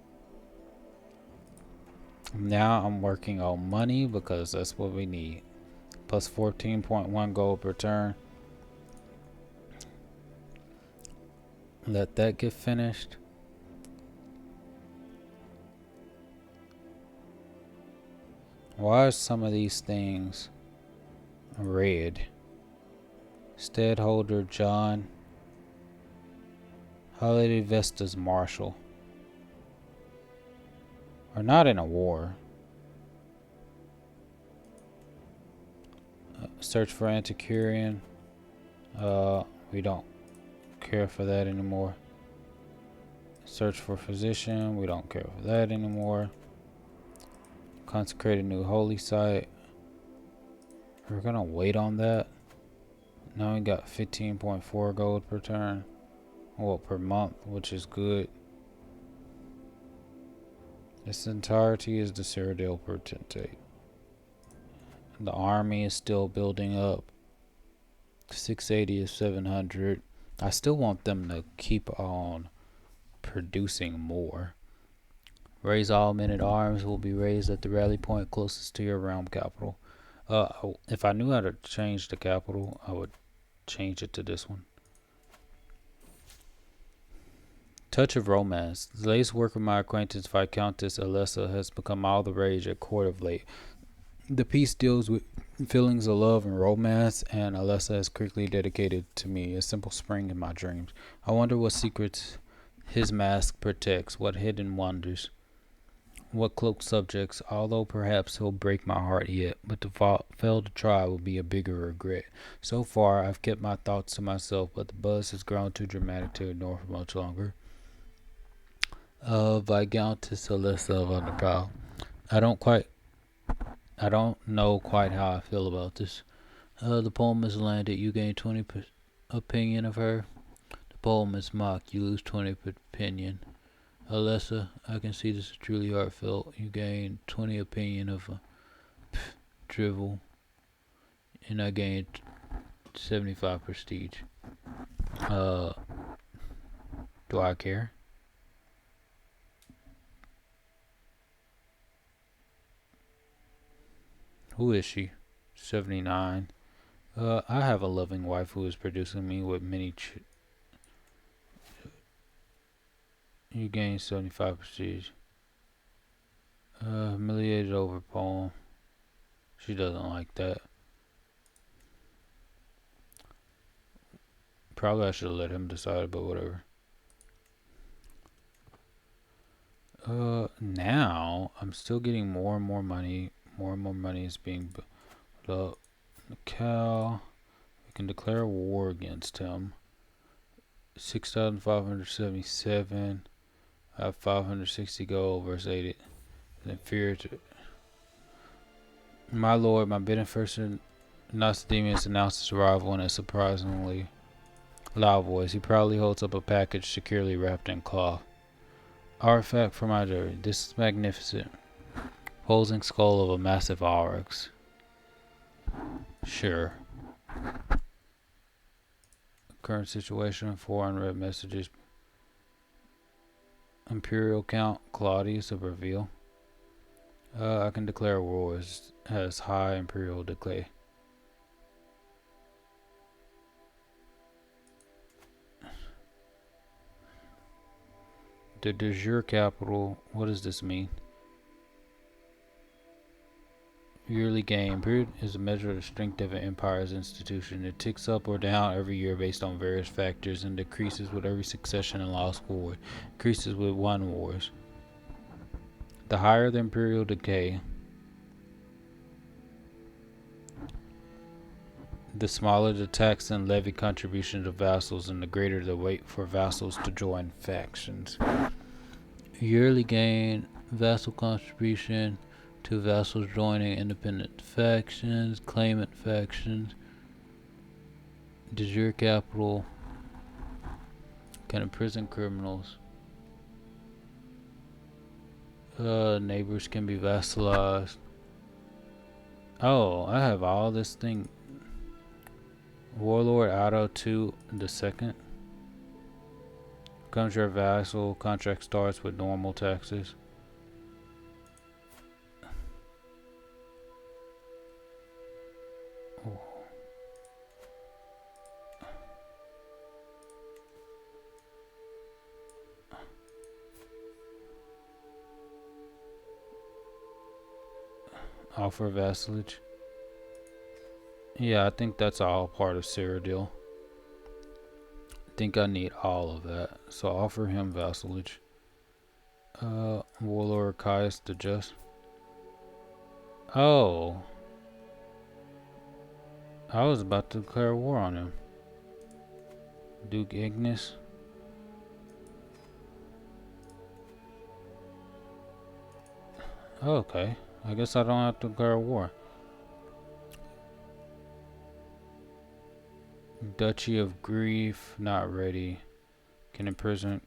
Now I'm working on money because that's what we need. Plus 14.1 gold per turn. Let that get finished. Why are some of these things red? Stadholder John. Holiday Vesta's Marshal. Are not in a war. Search for Antiquarian. We don't care for that anymore. Search for Physician. We don't care for that anymore. Consecrate a new holy site. We're gonna wait on that. Now we got 15.4 gold per turn. Well, per month, which is good. This entirety is the Cyrodiil Potentate. The army is still building up. 680 is 700. I still want them to keep on producing more. Raise all men at arms will be raised at the rally point closest to your realm capital. If I knew how to change the capital, I would change it to this one. Touch of romance. The latest work of my acquaintance Viscountess Alessa has become all the rage at court of late. The piece deals with feelings of love and romance, and Alessa is quickly dedicated to me, a simple spring in my dreams. I wonder what secrets his mask protects, what hidden wonders, what cloaked subjects, although perhaps he'll break my heart yet, but to fail to try will be a bigger regret. So far, I've kept my thoughts to myself, but the buzz has grown too dramatic to ignore for much longer. Viscountess Alessa of Underpile. I don't know quite how I feel about this. The poem is landed. You gain 20 opinion of her. The poem is mocked. You lose 20 opinion. Alessa, I can see this is truly heartfelt. You gain 20 opinion of a drivel. And I gained 75 prestige. Do I care? Who is she? 79. I have a loving wife who is producing me with many. You gain 75 prestige. Humiliated over poem. She doesn't like that. Probably I should have let him decide, but whatever. Now I'm still getting more and more money. More and more money is being built up. Cal, we can declare war against him. 6,577. I have 560 gold versus 80. Inferior to my lord. My beneficent Nostradamus announced his arrival in a surprisingly loud voice. He proudly holds up a package securely wrapped in cloth. Artifact from my jury. This is magnificent. Posing skull of a massive oryx. Sure. Current situation. 4 unread messages. Imperial Count Claudius of Reveal. I can declare war as high imperial decay. The de jure capital. What does this mean? Yearly gain. Period is a measure of the strength of an empire's institution. It ticks up or down every year based on various factors and decreases with every succession and lost war. Increases with won wars. The higher the imperial decay, the smaller the tax and levy contribution to vassals, and the greater the weight for vassals to join factions. Yearly gain. Vassal contribution to vassals joining independent factions, claimant factions, de jure capital, can imprison criminals, neighbors can be vassalized. Oh, I have all this thing. Warlord Auto 2 the second. Becomes your vassal. Contract starts with normal taxes. Offer vassalage. Yeah, I think that's all part of Cyrodiil. I think I need all of that. So offer him vassalage. Warlord Caius the Just. Oh. I was about to declare war on him. Duke Ignis. Okay. I guess I don't have to declare war. Duchy of Grief, not ready. Can imprison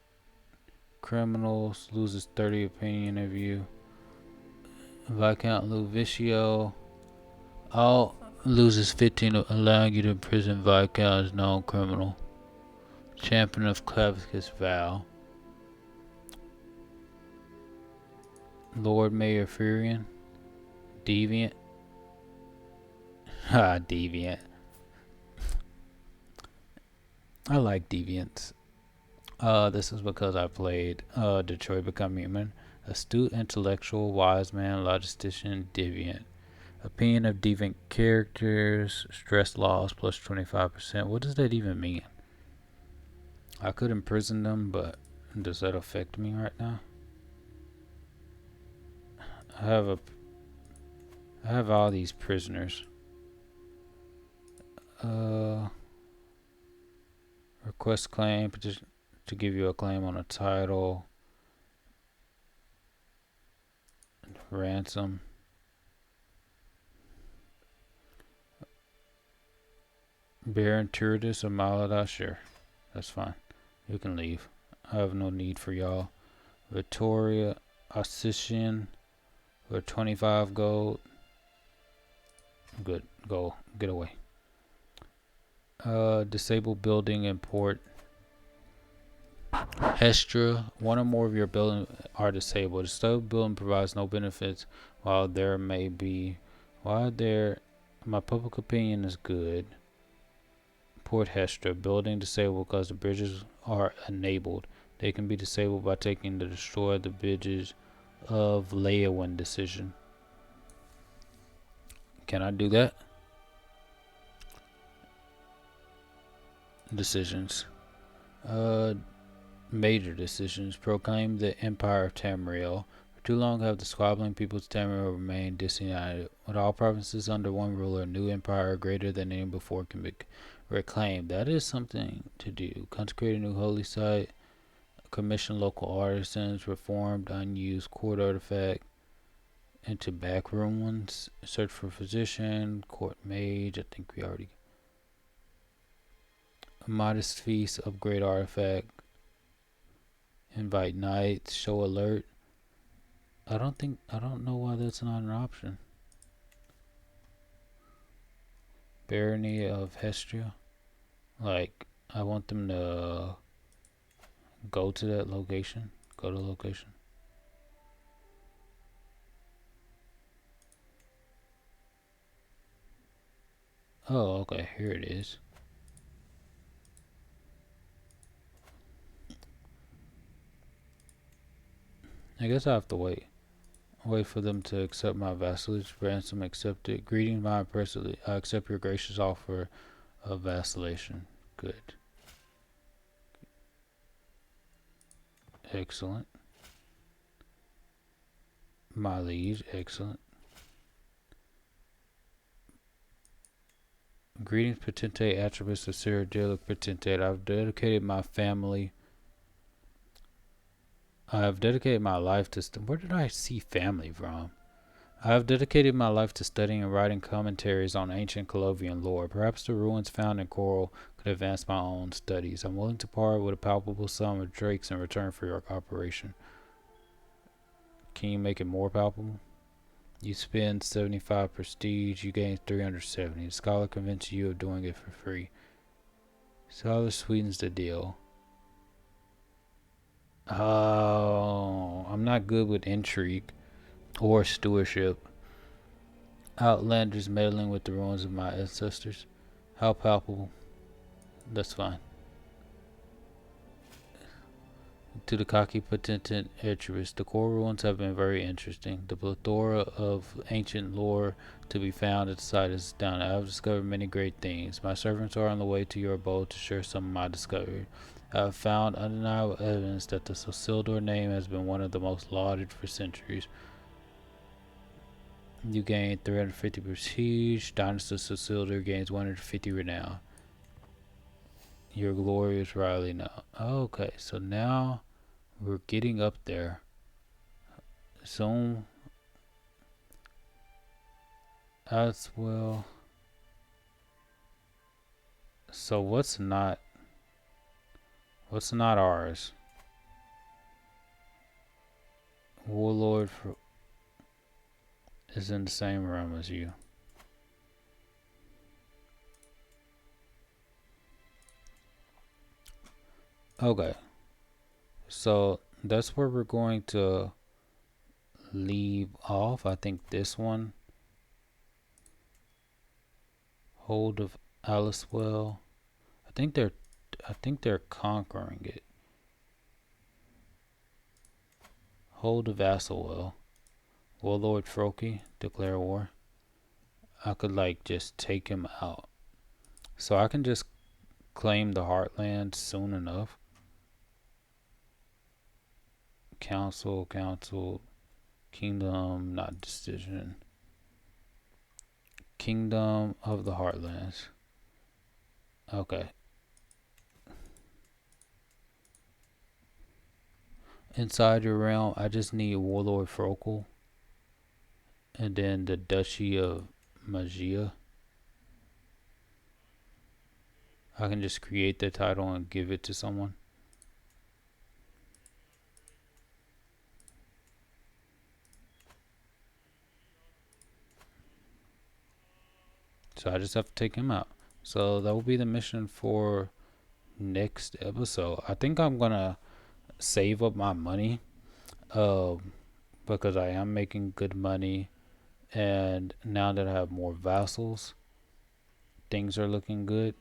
criminals, loses 30 opinion of you. Viscount Luvicio. All loses 15, allowing you to imprison Viscount as known criminal. Champion of Clavicus Val. Lord Mayor Furion. Deviant. Ha, Deviant. I like Deviants. This is because I played Detroit Become Human. Astute, intellectual, wise man, logistician, Deviant. Opinion of deviant characters, stress loss plus 25%. What does that even mean? I could imprison them, but does that affect me right now? I have all these prisoners. Request claim, petition to give you a claim on a title. Ransom. Baron Turdus of Malada, sure. That's fine. You can leave. I have no need for y'all. Victoria Ossician for 25 gold. Good. Go. Get away. Disable building and port. Hestra. One or more of your buildings are disabled. Disabled building provides no benefits while there may be. My public opinion is good. Port Hestra. Building disabled because the bridges are enabled. They can be disabled by taking the destroy the bridges of Leowin decision. Can I do that? Decisions. Major decisions. Proclaim the Empire of Tamriel. For too long have the squabbling peoples of Tamriel remained disunited. With all provinces under one ruler, a new empire greater than any before can be reclaimed. That is something to do. Consecrate a new holy site. Commission local artisans. Reformed unused court artifact into backroom ones. Search for physician. Court mage. I think we already. A modest feast. Upgrade artifact. Invite knights. Show alert. I don't know why that's not an option. Barony of Hestia. Like, I want them to go to that location. Go to location. Oh, okay. Here it is. I guess I have to wait. Wait for them to accept my vassalage. Ransom accepted. Greetings, my impressively. I accept your gracious offer of vassalation. Good. Excellent. My liege. Excellent. Greetings, potentate attributes of Cyrodiil potentate. I've dedicated my family. I have dedicated my life to. Where did I see family from? I have dedicated my life to studying and writing commentaries on ancient Colovian lore. Perhaps the ruins found in Coral could advance my own studies. I'm willing to part with a palpable sum of drakes in return for your cooperation. Can you make it more palpable? You spend 75 prestige, you gain 370. The scholar convinces you of doing it for free. Scholar sweetens the deal. Oh, I'm not good with intrigue or stewardship. Outlanders meddling with the ruins of my ancestors. How palpable. That's fine. To the cocky potentate Etrus, the core ruins have been very interesting. The plethora of ancient lore to be found at the site is astounding. I have discovered many great things. My servants are on the way to your abode to share some of my discovery. I have found undeniable evidence that the Sosildor name has been one of the most lauded for centuries. You gain 350 prestige. Dynasty Sosildor gains 150 renown. Your glorious Riley now. Okay, so now we're getting up there. Zoom as well. So what's not ours? Warlord is in the same realm as you. Okay. So that's where we're going to leave off. I think this one. Hold of Alicewell. I think they're conquering it. Hold of Vassalwell. Warlord Froki declare war. I could like just take him out. So I can just claim the Heartland soon enough. Council, Kingdom, not decision. Kingdom of the Heartlands. Okay. Inside your realm, I just need Warlord Frokel. And then the Duchy of Magia. I can just create the title and give it to someone. So I just have to take him out. So that will be the mission for next episode. I think I'm gonna save up my money, because I am making good money, and now that I have more vassals, things are looking good.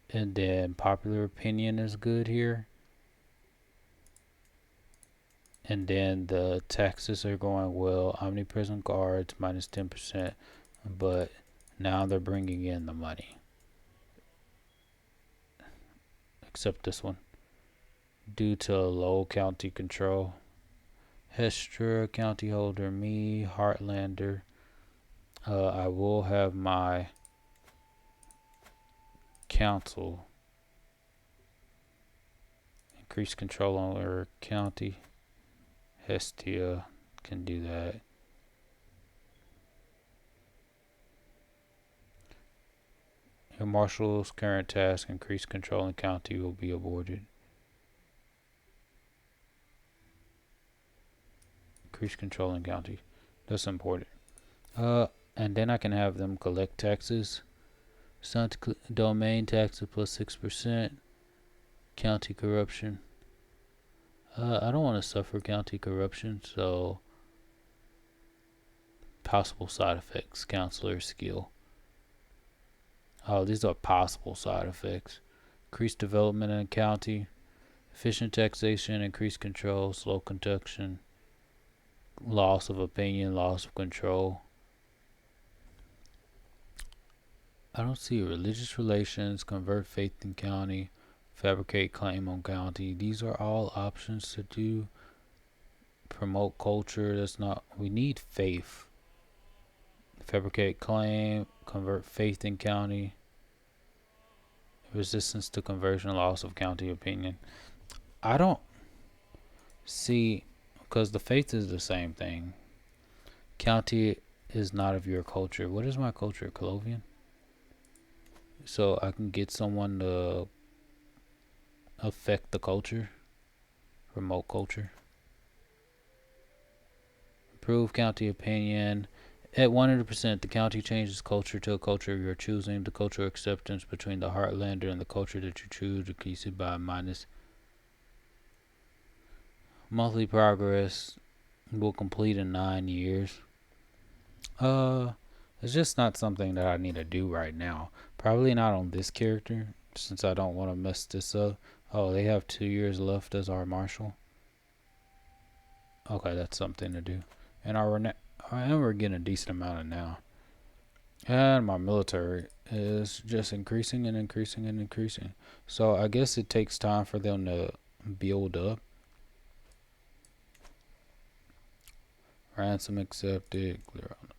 And then popular opinion is good here. And then the taxes are going well. Omnipresent guards minus 10%, but now they're bringing in the money. Except this one. Due to low county control. Hestra, county holder, me, Heartlander. I will have my council increase control over county. Hestia can do that. Your marshal's current task, increase control in county, will be aborted. Increase control in county. That's important. And then I can have them collect taxes. Domain taxes plus 6%. County corruption. I don't want to suffer county corruption, so possible side effects. Counselor skill. Oh, these are possible side effects. Increased development in a county. Efficient taxation, increased control, slow conduction, loss of opinion, loss of control. I don't see religious relations, convert faith in county, fabricate claim on county. These are all options to do. Promote culture. That's not. We need faith. Fabricate claim, convert faith in county. Resistance to conversion, loss of county opinion. I don't see, because the faith is the same thing. County is not of your culture. What is my culture? Colovian? So I can get someone to affect the culture. Remote culture. Improve county opinion. At 100%, the county changes culture to a culture you're choosing. The cultural acceptance between the Heartlander and the culture that you choose decreases by minus. Monthly progress will complete in 9 years. It's just not something that I need to do right now. Probably not on this character, since I don't want to mess this up. Oh, they have 2 years left as our marshal. Okay, that's something to do. And we're getting a decent amount of now. And my military is just increasing and increasing and increasing. So I guess it takes time for them to build up. Ransom accepted. Clear out.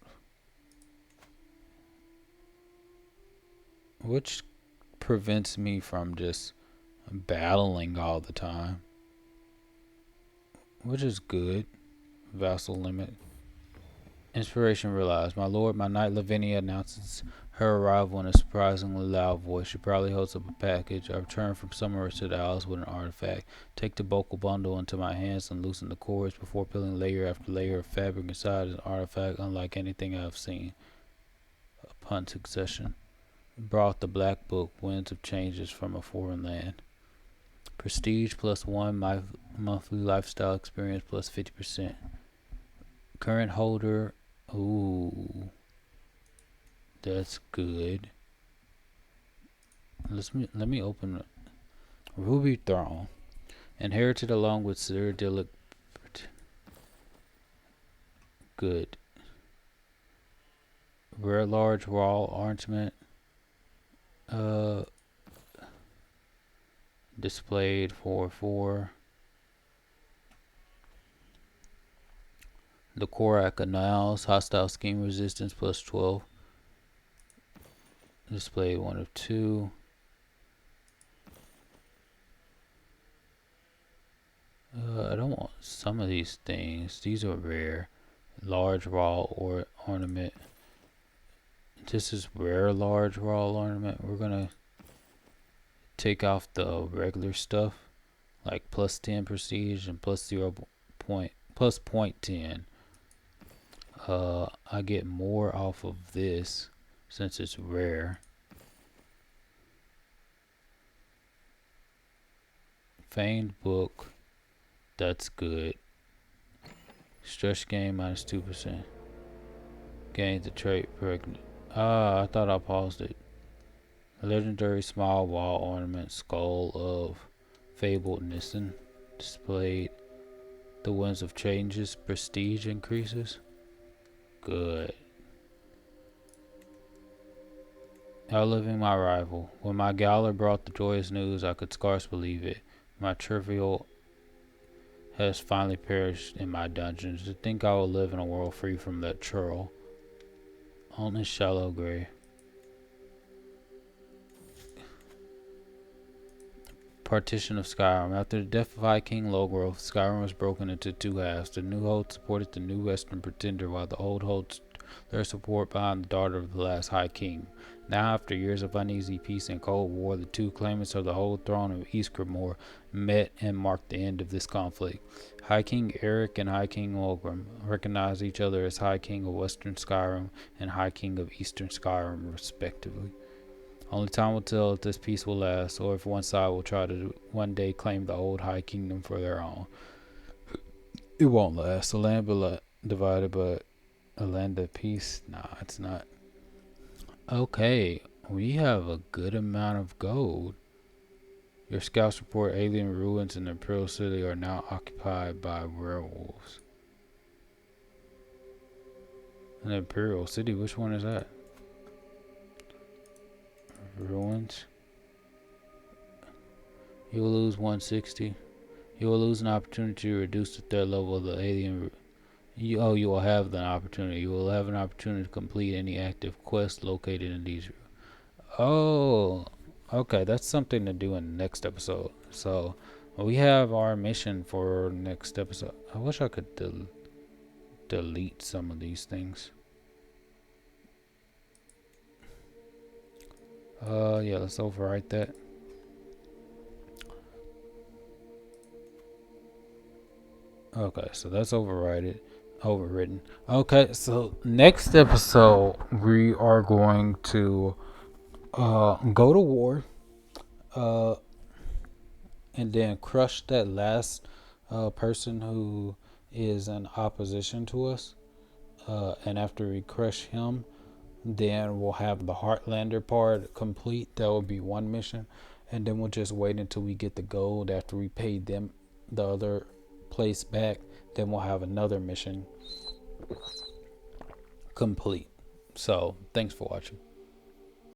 Which prevents me from just battling all the time. Which is good. Vassal limit. Inspiration realized. My lord, my knight Lavinia announces her arrival in a surprisingly loud voice. She proudly holds up a package. I return from somewhere to the house with an artifact. Take the vocal bundle into my hands and loosen the cords before peeling layer after layer of fabric inside an artifact unlike anything I have seen. Upon succession. Brought the black book, winds of changes from a foreign land. Prestige plus 1, my monthly lifestyle experience plus 50%. Current holder. Ooh, that's good. Let me open Ruby Throne. Inherited along with Sir Dillick. Good. Rare large raw ornament. Displayed for 4. The Korak Annals. Hostile scheme resistance plus 12. Displayed 1 of 2. I don't want some of these things. These are rare. Large raw ornament. This is rare large raw ornament. We're gonna take off the regular stuff, like plus 10 prestige and plus 0 point plus 0.10. I get more off of this since it's rare. Feigned book. That's good. Stretch gain minus 2%. Gain the trait pregnant. I thought I paused it. Legendary small wall ornament skull of fabled Nissen. Displayed. The winds of changes. Prestige increases. Good. Outliving my rival. When my gaoler brought the joyous news, I could scarce believe it. My trivial has finally perished in my dungeons. To think I will live in a world free from that churl. Only shallow grave. Partition of Skyrim. After the death of High King Logrove, Skyrim was broken into 2 halves. The new hold supported the new Western Pretender, while the old holds their support behind the daughter of the last High King. Now, after years of uneasy peace and cold war, the 2 claimants of the whole throne of Eastgrimor met and marked the end of this conflict. High King Eric and High King Logrim recognized each other as High King of Western Skyrim and High King of Eastern Skyrim, respectively. Only time will tell if this peace will last, or if one side will try to one day claim the old High Kingdom for their own. It won't last. A land divided, but a land of peace? Nah, it's not. Okay, we have a good amount of gold. Your scouts report alien ruins in the Imperial City are now occupied by werewolves. An Imperial City? Which one is that? Ruins. You will lose 160. You will lose an opportunity to reduce the threat level of the alien. You will have an opportunity. You will have an opportunity to complete any active quest located in these. Oh, okay. That's something to do in the next episode. So we have our mission for next episode. I wish I could delete some of these things. Yeah, let's overwrite that. Okay, so that's overwritten. Okay, so next episode we are going to go to war, and then crush that last person who is in opposition to us. And after we crush him, then we'll have the Heartlander part complete. That will be one mission. and then we'll just wait until we get the gold after we pay them the other place back. Then we'll have another mission complete. So thanks for watching.